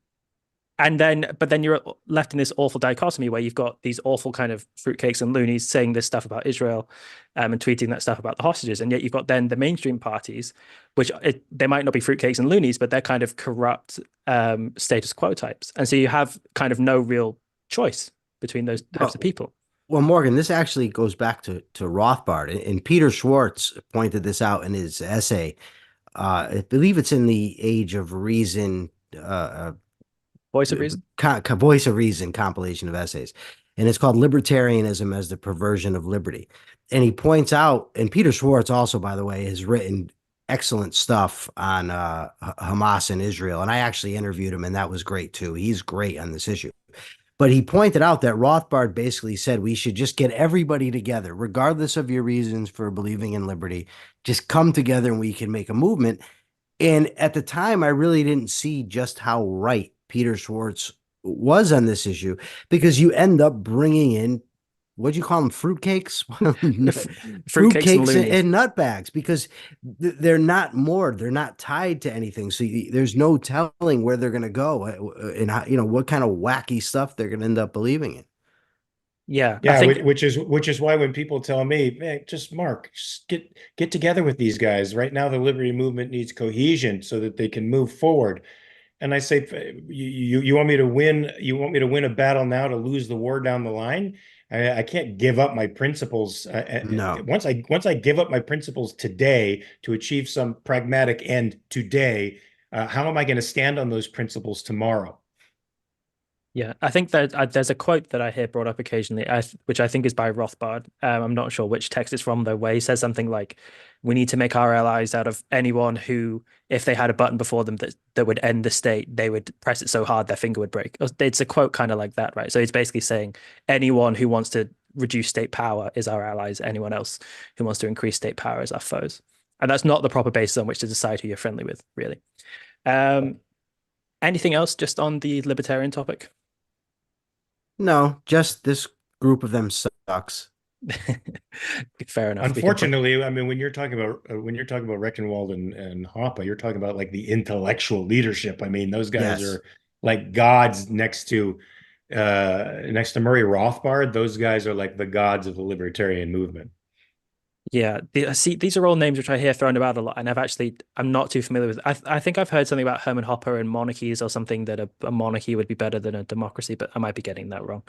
but then you're left in this awful dichotomy where you've got these awful kind of fruitcakes and loonies saying this stuff about Israel, and tweeting that stuff about the hostages, and yet you've got then the mainstream parties, which they might not be fruitcakes and loonies, but they're kind of corrupt status quo types, and so you have kind of no real choice between those types of Well, people. well, Morgan, this actually goes back to Rothbard, and Peter Schwartz pointed this out in his essay. I believe it's in the Age of Reason, Voice of reason. Voice of Reason compilation of essays, and it's called Libertarianism as the Perversion of Liberty. And he points out, and Peter Schwartz also, by the way, has written excellent stuff on Hamas and Israel, and I actually interviewed him, and that was great too. He's great on this issue. But he pointed out that Rothbard basically said we should just get everybody together, regardless of your reasons for believing in liberty. Just come together and we can make a movement. And at the time, I really didn't see just how right Peter Schwartz was on this issue because you end up bringing in, what'd you call them, fruitcakes? Fruitcakes and Fruitcakes loonies. and nutbags because they're they're not tied to anything. So there's no telling where they're going to go and how, what kind of wacky stuff they're going to end up believing in. Yeah, I Yeah, think which is why when people tell me, man, just get together with these guys. Right now, the liberty movement needs cohesion so that they can move forward. And I say, you want me to win? You want me to win a battle now to lose the war down the line? I can't give up my principles. No. Once I give up my principles today to achieve some pragmatic end today, how am I going to stand on those principles tomorrow? Yeah, I think that there's a quote that I hear brought up occasionally, which I think is by Rothbard. I'm not sure which text it's from, though, where he says something like, "We need to make our allies out of anyone who, if they had a button before them that would end the state, they would press it so hard their finger would break." It's a quote kind of like that, right? So he's basically saying anyone who wants to reduce state power is our allies. Anyone else who wants to increase state power is our foes. And that's not the proper basis on which to decide who you're friendly with, really. Um, Anything else just on the libertarian topic? No, just this group of them sucks. Fair enough. Unfortunately, I mean, when you're talking about Rectenwald and Hoppe, you're talking about like the intellectual leadership. I mean, those guys Yes. are like gods next to Murray Rothbard. Those guys are like the gods of the libertarian movement. Yeah, see, these are all names which I hear thrown about a lot, and I'm not too familiar with. I think I've heard something about Herman Hopper and monarchies or something that a monarchy would be better than a democracy, but I might be getting that wrong.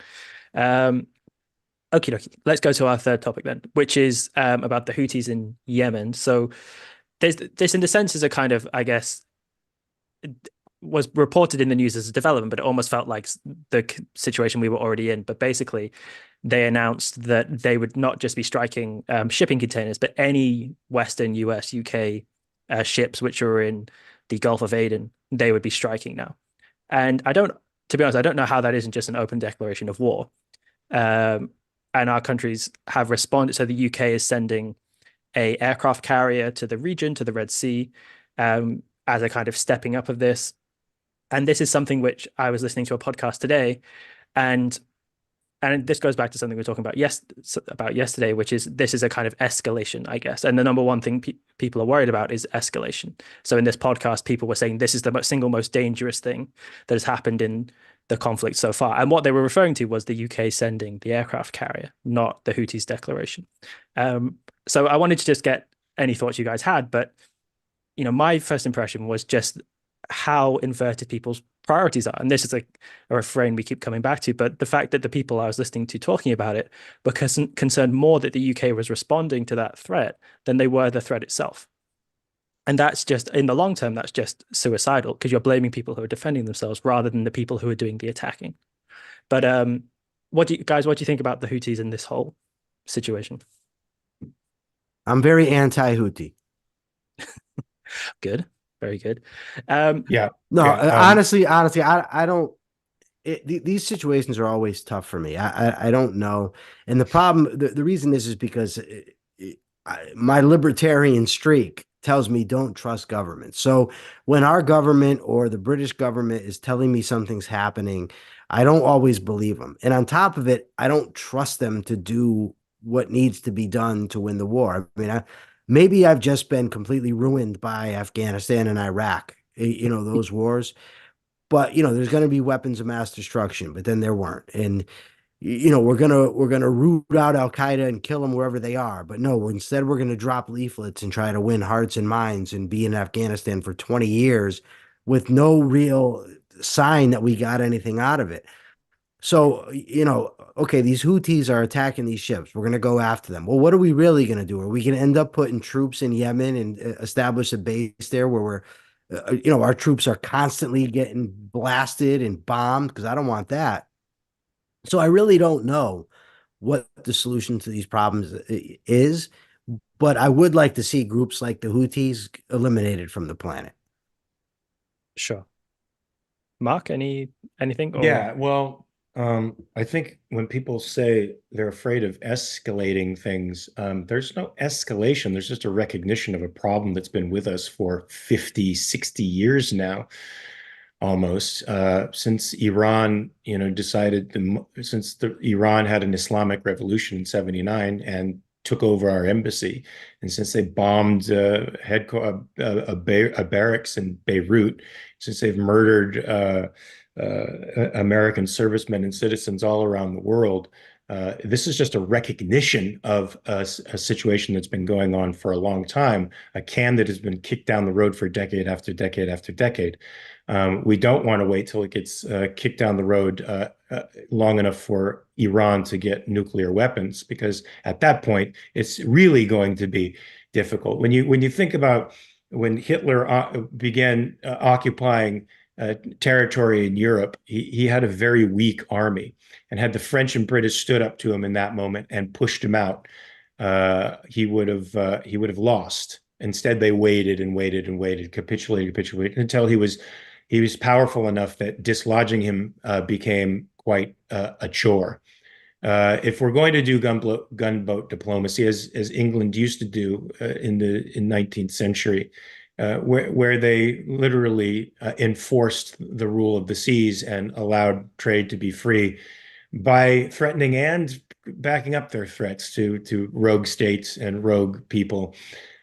Okay, dokie. Let's go to our third topic then, which is about the Houthis in Yemen. So this in the sense is a kind of, I guess, was reported in the news as a development, but it almost felt like the situation we were already in. But basically, they announced that they would not just be striking shipping containers, but any Western US, UK ships which are in the Gulf of Aden, they would be striking now. And to be honest, I don't know how that isn't just an open declaration of war. And our countries have responded. So the UK is sending a aircraft carrier to the region, to the Red Sea, as a kind of stepping up of this. And this is something which I was listening to a podcast today, and this goes back to something we were talking about yesterday, which is this is a kind of escalation, I guess. And the number one thing people are worried about is escalation. So in this podcast, people were saying this is the single most dangerous thing that has happened in the conflict so far. And what they were referring to was the UK sending the aircraft carrier, not the Houthis' declaration. So I wanted to just get any thoughts you guys had, but my first impression was just how inverted people's priorities are. And this is a refrain we keep coming back to, but the fact that the people I was listening to talking about it were concerned more that the UK was responding to that threat than they were the threat itself. And that's just, in the long term, that's just suicidal, because you're blaming people who are defending themselves rather than the people who are doing the attacking. But what do you think about the Houthis in this whole situation? I'm very anti-Houthi. Good. Very good. Yeah. No, Yeah, honestly, I don't. These situations are always tough for me. I don't know, and the problem, the reason is because my libertarian streak tells me don't trust government. So when our government or the British government is telling me something's happening, I don't always believe them. And on top of it, I don't trust them to do what needs to be done to win the war. I mean, maybe I've just been completely ruined by Afghanistan and Iraq, those wars. But, there's going to be weapons of mass destruction, but then there weren't. And, we're gonna root out Al Qaeda and kill them wherever they are. But no, instead we're gonna drop leaflets and try to win hearts and minds and be in Afghanistan for 20 years with no real sign that we got anything out of it. So, okay, these Houthis are attacking these ships. We're going to go after them. Well, what are we really going to do? Are we going to end up putting troops in Yemen and establish a base there where our troops are constantly getting blasted and bombed? Because I don't want that. So I really don't know what the solution to these problems is, but I would like to see groups like the Houthis eliminated from the planet. Sure. Mark, anything? Yeah, well, I think when people say they're afraid of escalating things, there's no escalation. There's just a recognition of a problem that's been with us for 50, 60 years now, almost, since Iran, since Iran had an Islamic revolution in 79 and took over our embassy, and since they bombed a barracks in Beirut, since they've murdered American servicemen and citizens all around the world. This is just a recognition of a situation that's been going on for a long time, a can that has been kicked down the road for decade after decade after decade. We don't want to wait till it gets kicked down the road long enough for Iran to get nuclear weapons, because at that point, it's really going to be difficult. When you think about when Hitler began occupying territory in Europe, he had a very weak army, and had the French and British stood up to him in that moment and pushed him out, he would have lost. Instead, they waited and waited and waited, capitulated until he was powerful enough that dislodging him became quite a chore. If we're going to do gunboat diplomacy, as England used to do in the 19th century, where they literally enforced the rule of the seas and allowed trade to be free by threatening and backing up their threats to rogue states and rogue people.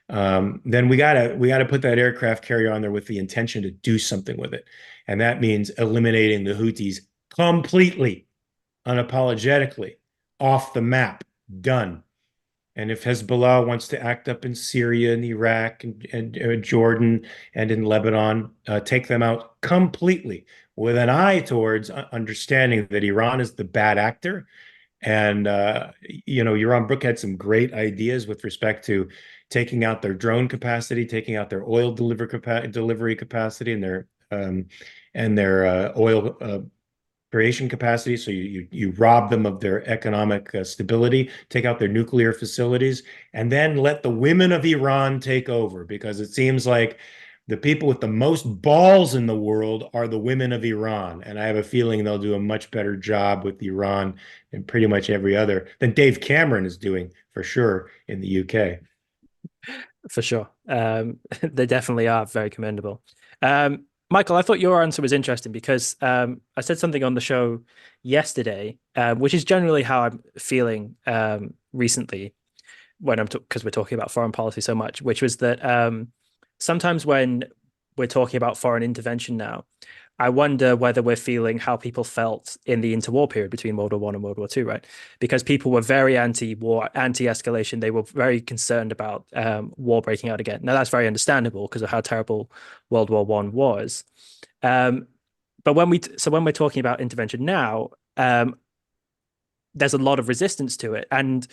then we gotta put that aircraft carrier on there with the intention to do something with it, and that means eliminating the Houthis completely, unapologetically, off the map. Done. And if Hezbollah wants to act up in Syria and Iraq and Jordan and in Lebanon, take them out completely with an eye towards understanding that Iran is the bad actor. And, Yaron Brook had some great ideas with respect to taking out their drone capacity, taking out their oil delivery capacity and their oil creation capacity. So you rob them of their economic stability, take out their nuclear facilities, and then let the women of Iran take over, because it seems like the people with the most balls in the world are the women of Iran. And I have a feeling they'll do a much better job with Iran and pretty much every other than Dave Cameron is doing for sure in the UK. For sure. They definitely are very commendable. Michael, I thought your answer was interesting because I said something on the show yesterday, which is generally how I'm feeling recently when because we're talking about foreign policy so much, which was that sometimes when we're talking about foreign intervention now, I wonder whether we're feeling how people felt in the interwar period between World War I and World War II, right? Because people were very anti-war, anti-escalation. They were very concerned about war breaking out again. Now, that's very understandable because of how terrible World War I was. But when we're talking about intervention now, there's a lot of resistance to it. And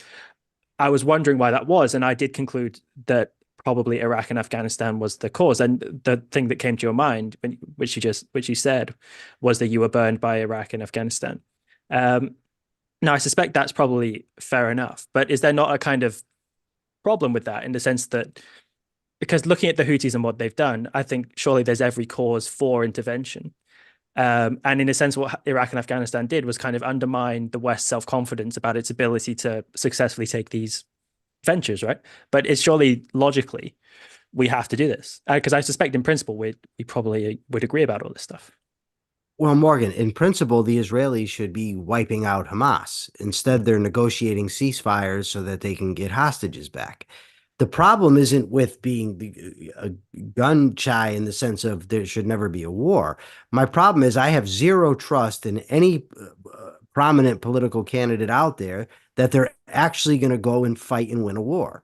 I was wondering why that was. And I did conclude that probably Iraq and Afghanistan was the cause. And the thing that came to your mind, which you said, was that you were burned by Iraq and Afghanistan. Now, I suspect that's probably fair enough. But is there not a kind of problem with that in the sense that, because looking at the Houthis and what they've done, I think surely there's every cause for intervention. And in a sense, what Iraq and Afghanistan did was kind of undermine the West's self-confidence about its ability to successfully take these ventures, right? But it's surely logically we have to do this because I suspect in principle we probably would agree about all this stuff. Well, Morgan, in principle, the Israelis should be wiping out Hamas. Instead, they're negotiating ceasefires so that they can get hostages back. The problem isn't with being a gun shy in the sense of there should never be a war. My problem is I have zero trust in any prominent political candidate out there that they're actually going to go and fight and win a war.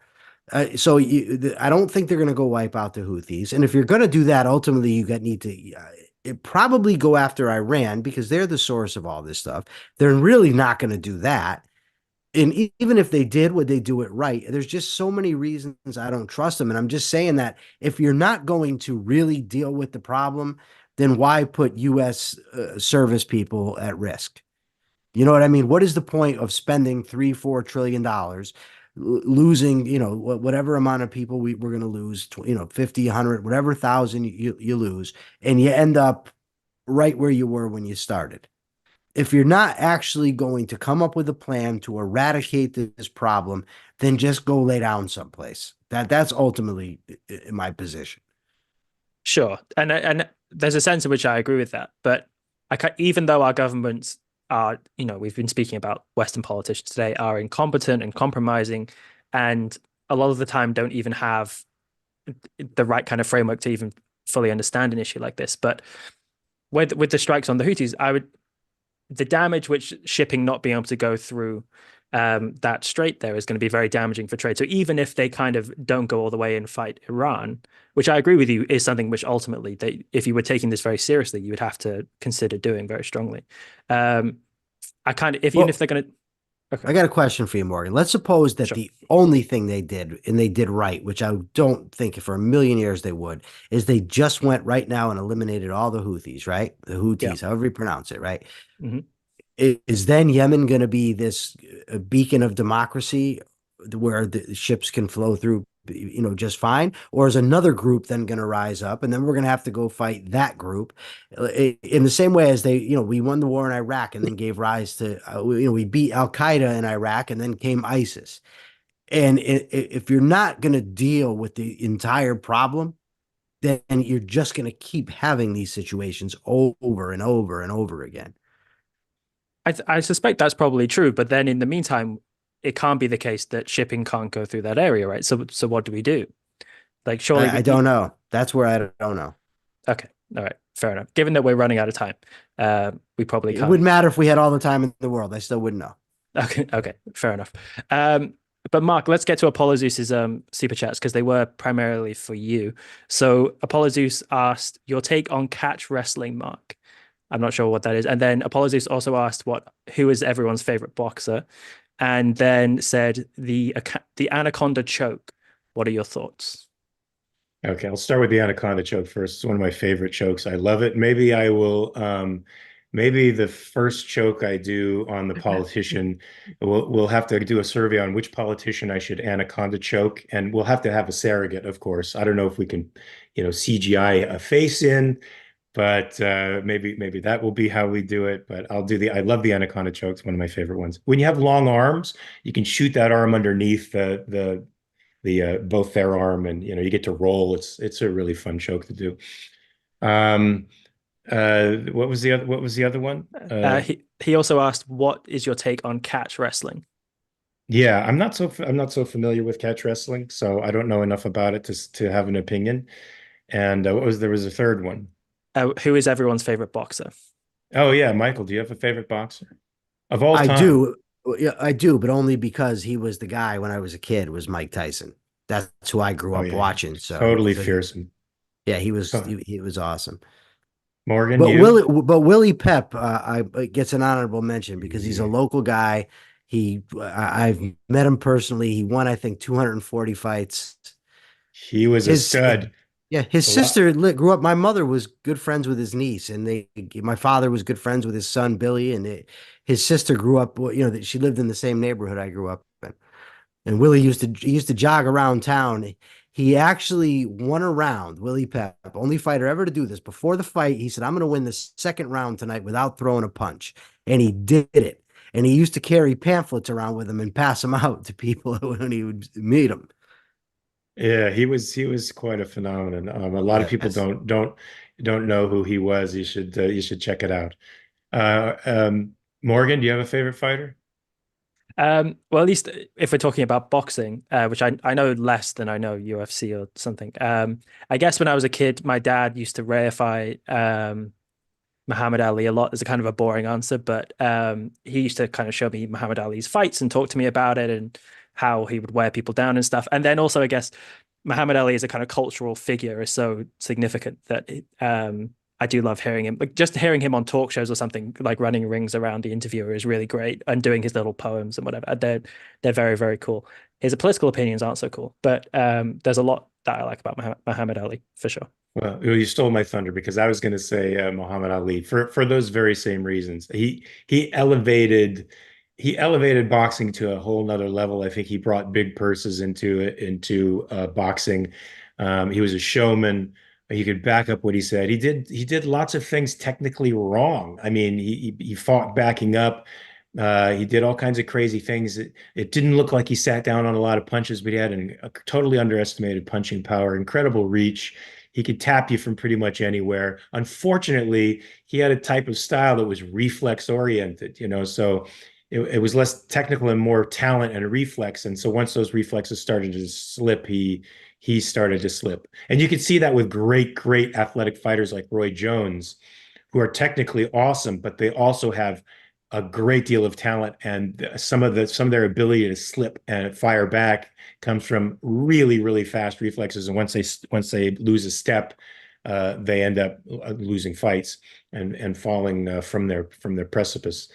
So I don't think they're going to go wipe out the Houthis. And if you're going to do that, ultimately you need to probably go after Iran because they're the source of all this stuff. They're really not going to do that. And even if they did, would they do it right? There's just so many reasons I don't trust them. And I'm just saying that if you're not going to really deal with the problem, then why put U.S. Service people at risk? You know what I mean? What is the point of spending $3-4 trillion, losing, whatever amount of people we're going to lose, 50, 100, whatever thousand you lose, and you end up right where you were when you started? If you're not actually going to come up with a plan to eradicate this problem, then just go lay down someplace. That's ultimately my position. Sure, and there's a sense in which I agree with that, but even though our governments are, we've been speaking about Western politicians today, are incompetent and compromising, and a lot of the time don't even have the right kind of framework to even fully understand an issue like this. But with the strikes on the Houthis, the damage which shipping not being able to go through that strait there is going to be very damaging for trade. So even if they kind of don't go all the way and fight Iran, which I agree with you is something which ultimately if you were taking this very seriously, you would have to consider doing very strongly. Even if they're going to. Okay. I got a question for you, Morgan. Let's suppose that the only thing they did, and they did right, which I don't think for a million years they would, is they just went right now and eliminated all the Houthis, right? The Houthis, however you pronounce it, right? Mm-hmm. Is then Yemen going to be this beacon of democracy where the ships can flow through, just fine? Or is another group then going to rise up and then we're going to have to go fight that group in the same way as we won the war in Iraq and then gave rise to, we beat Al-Qaeda in Iraq and then came ISIS. And if you're not going to deal with the entire problem, then you're just going to keep having these situations over and over and over again. I suspect that's probably true, but then in the meantime, it can't be the case that shipping can't go through that area, right? So what do we do? Like, surely I don't know. That's where I don't know. okay, all right, fair enough. Given that we're running out of time, we probably It can't. wouldn't matter if we had all the time in the world. I still wouldn't know. Okay, okay, fair enough. But Mark, let's get to Apollozeus's super chats because they were primarily for you. So Apollozeus asked your take on catch wrestling, Mark. I'm not sure what that is. And then Apollozeus also asked who is everyone's favorite boxer, and then said the anaconda choke. What are your thoughts? Okay, I'll start with the anaconda choke first. It's one of my favorite chokes. I love it. Maybe I will maybe the first choke I do on the politician, we'll have to do a survey on which politician I should anaconda choke, and we'll have to have a surrogate, of course. I don't know if we can, CGI a face in, but maybe that will be how we do it. But I love the anaconda choke. It's one of my favorite ones. When you have long arms, you can shoot that arm underneath the both their arm, and you get to roll. It's a really fun choke to do. What was the other one? He also asked, "What is your take on catch wrestling?" Yeah, I'm not so familiar with catch wrestling, so I don't know enough about it to have an opinion. And there was a third one. Who is everyone's favorite boxer? Oh yeah, Michael, do you have a favorite boxer of all I time? do. Yeah, I do, but only because he was the guy when I was a kid, was Mike Tyson. That's who I grew Oh up yeah, watching. totally fearsome. Yeah, he was So, he was awesome. Morgan, But you? Willie Pep gets an honorable mention because he's a Yeah. local guy. I've met him personally. He won, I think, 240 fights. He was a His stud. Yeah, his A lot. sister grew up. My mother was good friends with his niece, and my father was good friends with his son Billy, and his sister grew up. That she lived in the same neighborhood I grew up in. And Willie used to jog around town. He actually won a round. Willie Pep, only fighter ever to do this. Before the fight, he said, "I'm going to win the second round tonight without throwing a punch," and he did it. And he used to carry pamphlets around with him and pass them out to people when he would meet them. Yeah, he was quite a phenomenon. A lot of people Yes. don't know who he was. You should check it out. Uh, um, Morgan, do you have a favorite fighter? Well, at least if we're talking about boxing, which I know less than I know UFC or something. I guess when I was a kid, my dad used to reify Muhammad Ali a lot. As a kind of a boring answer, but he used to kind of show me Muhammad Ali's fights and talk to me about it and how he would wear people down and stuff. And then also, I guess Muhammad Ali as a kind of cultural figure is so significant that I do love hearing him. Like just hearing him on talk shows or something, like running rings around the interviewer is really great, and doing his little poems and whatever. They're very, very cool. His political opinions aren't so cool, but there's a lot that I like about Muhammad Ali for sure. Well, you stole my thunder because I was going to say Muhammad Ali for those very same reasons. He elevated boxing to a whole nother level. I think he brought big purses into boxing. He was a showman. He could back up what he said. He did lots of things technically wrong. I mean, he fought backing up. He did all kinds of crazy things. It didn't look like he sat down on a lot of punches, but he had a totally underestimated punching power, incredible reach. He could tap you from pretty much anywhere. Unfortunately, he had a type of style that was reflex oriented, so it was less technical and more talent and reflex. And so once those reflexes started to slip, he started to slip. And you could see that with great, great athletic fighters like Roy Jones, who are technically awesome, but they also have a great deal of talent, and some of their ability to slip and fire back comes from really, really fast reflexes. And once they lose a step, they end up losing fights and falling from their precipice.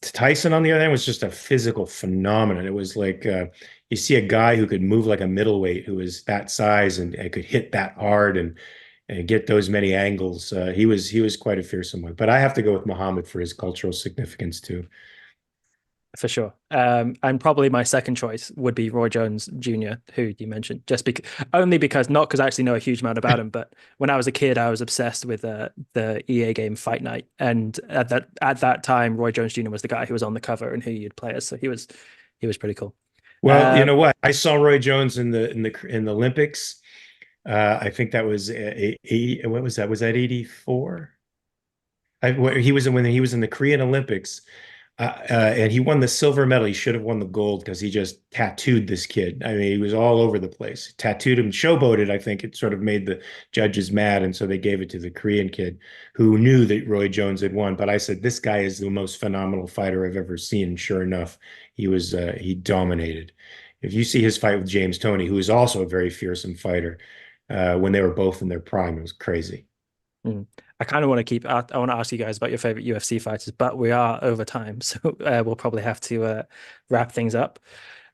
Tyson, on the other hand, was just a physical phenomenon. It was like you see a guy who could move like a middleweight, who was that size and could hit that hard and get those many angles. He was quite a fearsome one. But I have to go with Muhammad for his cultural significance too. For sure. And probably my second choice would be Roy Jones Jr., who you mentioned, just because only because not because I actually know a huge amount about him, but when I was a kid, I was obsessed with the EA game Fight Night, and at that time, Roy Jones Jr. was the guy who was on the cover and who you'd play as, so he was pretty cool. Well, you Um, know what? I saw Roy Jones in the Olympics. I think that was 80. What was that? Was that 84? He was when he was in the Korean Olympics. And he won the silver medal. He should have won the gold because he just tattooed this kid. I mean, he was all over the place. Tattooed him, showboated. I think it sort of made the judges mad, and so they gave it to the Korean kid who knew that Roy Jones had won. But I said, this guy is the most phenomenal fighter I've ever seen. And sure enough, he dominated. If you see his fight with James Toney, who is also a very fearsome fighter, when they were both in their prime, it was crazy. Mm. I kind of want to I want to ask you guys about your favorite UFC fighters, but we are over time, so we'll probably have to wrap things up.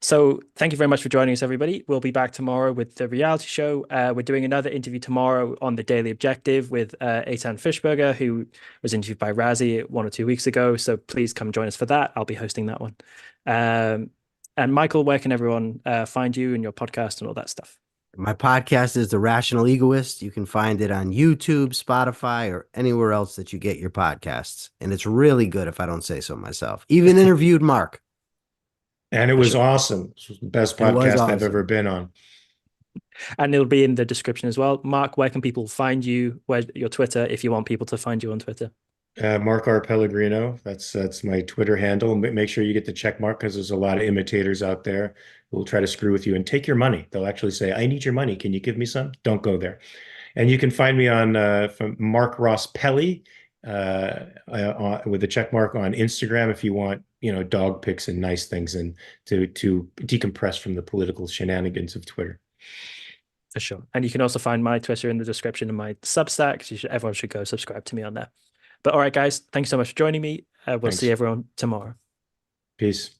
So thank you very much for joining us, everybody. We'll be back tomorrow with the reality show. We're doing another interview tomorrow on the Daily Objective with Eitan Fischberger, who was interviewed by Razi 1 or 2 weeks ago. So please come join us for that. I'll be hosting that one. And Michael, where can everyone find you and your podcast and all that stuff? My podcast is The Rational Egoist. You can find it on YouTube, Spotify, or anywhere else that you get your podcasts. And it's really good if I don't say so myself. Even interviewed Mark. And it was awesome. It was the best podcast I've ever been on. And it'll be in the description as well. Mark, where can people find you? Where's your Twitter if you want people to find you on Twitter? Mark R. Pellegrino. That's my Twitter handle. Make sure you get the check mark because there's a lot of imitators out there who will try to screw with you and take your money. They'll actually say, I need your money. Can you give me some? Don't go there. And you can find me on from Mark Ross Pelly with the check mark on Instagram if you want, dog pics and nice things and to decompress from the political shenanigans of Twitter. For sure. And you can also find my Twitter in the description and my Substack. Everyone should go subscribe to me on there. But all right, guys, thanks so much for joining me. We'll see everyone tomorrow. Peace.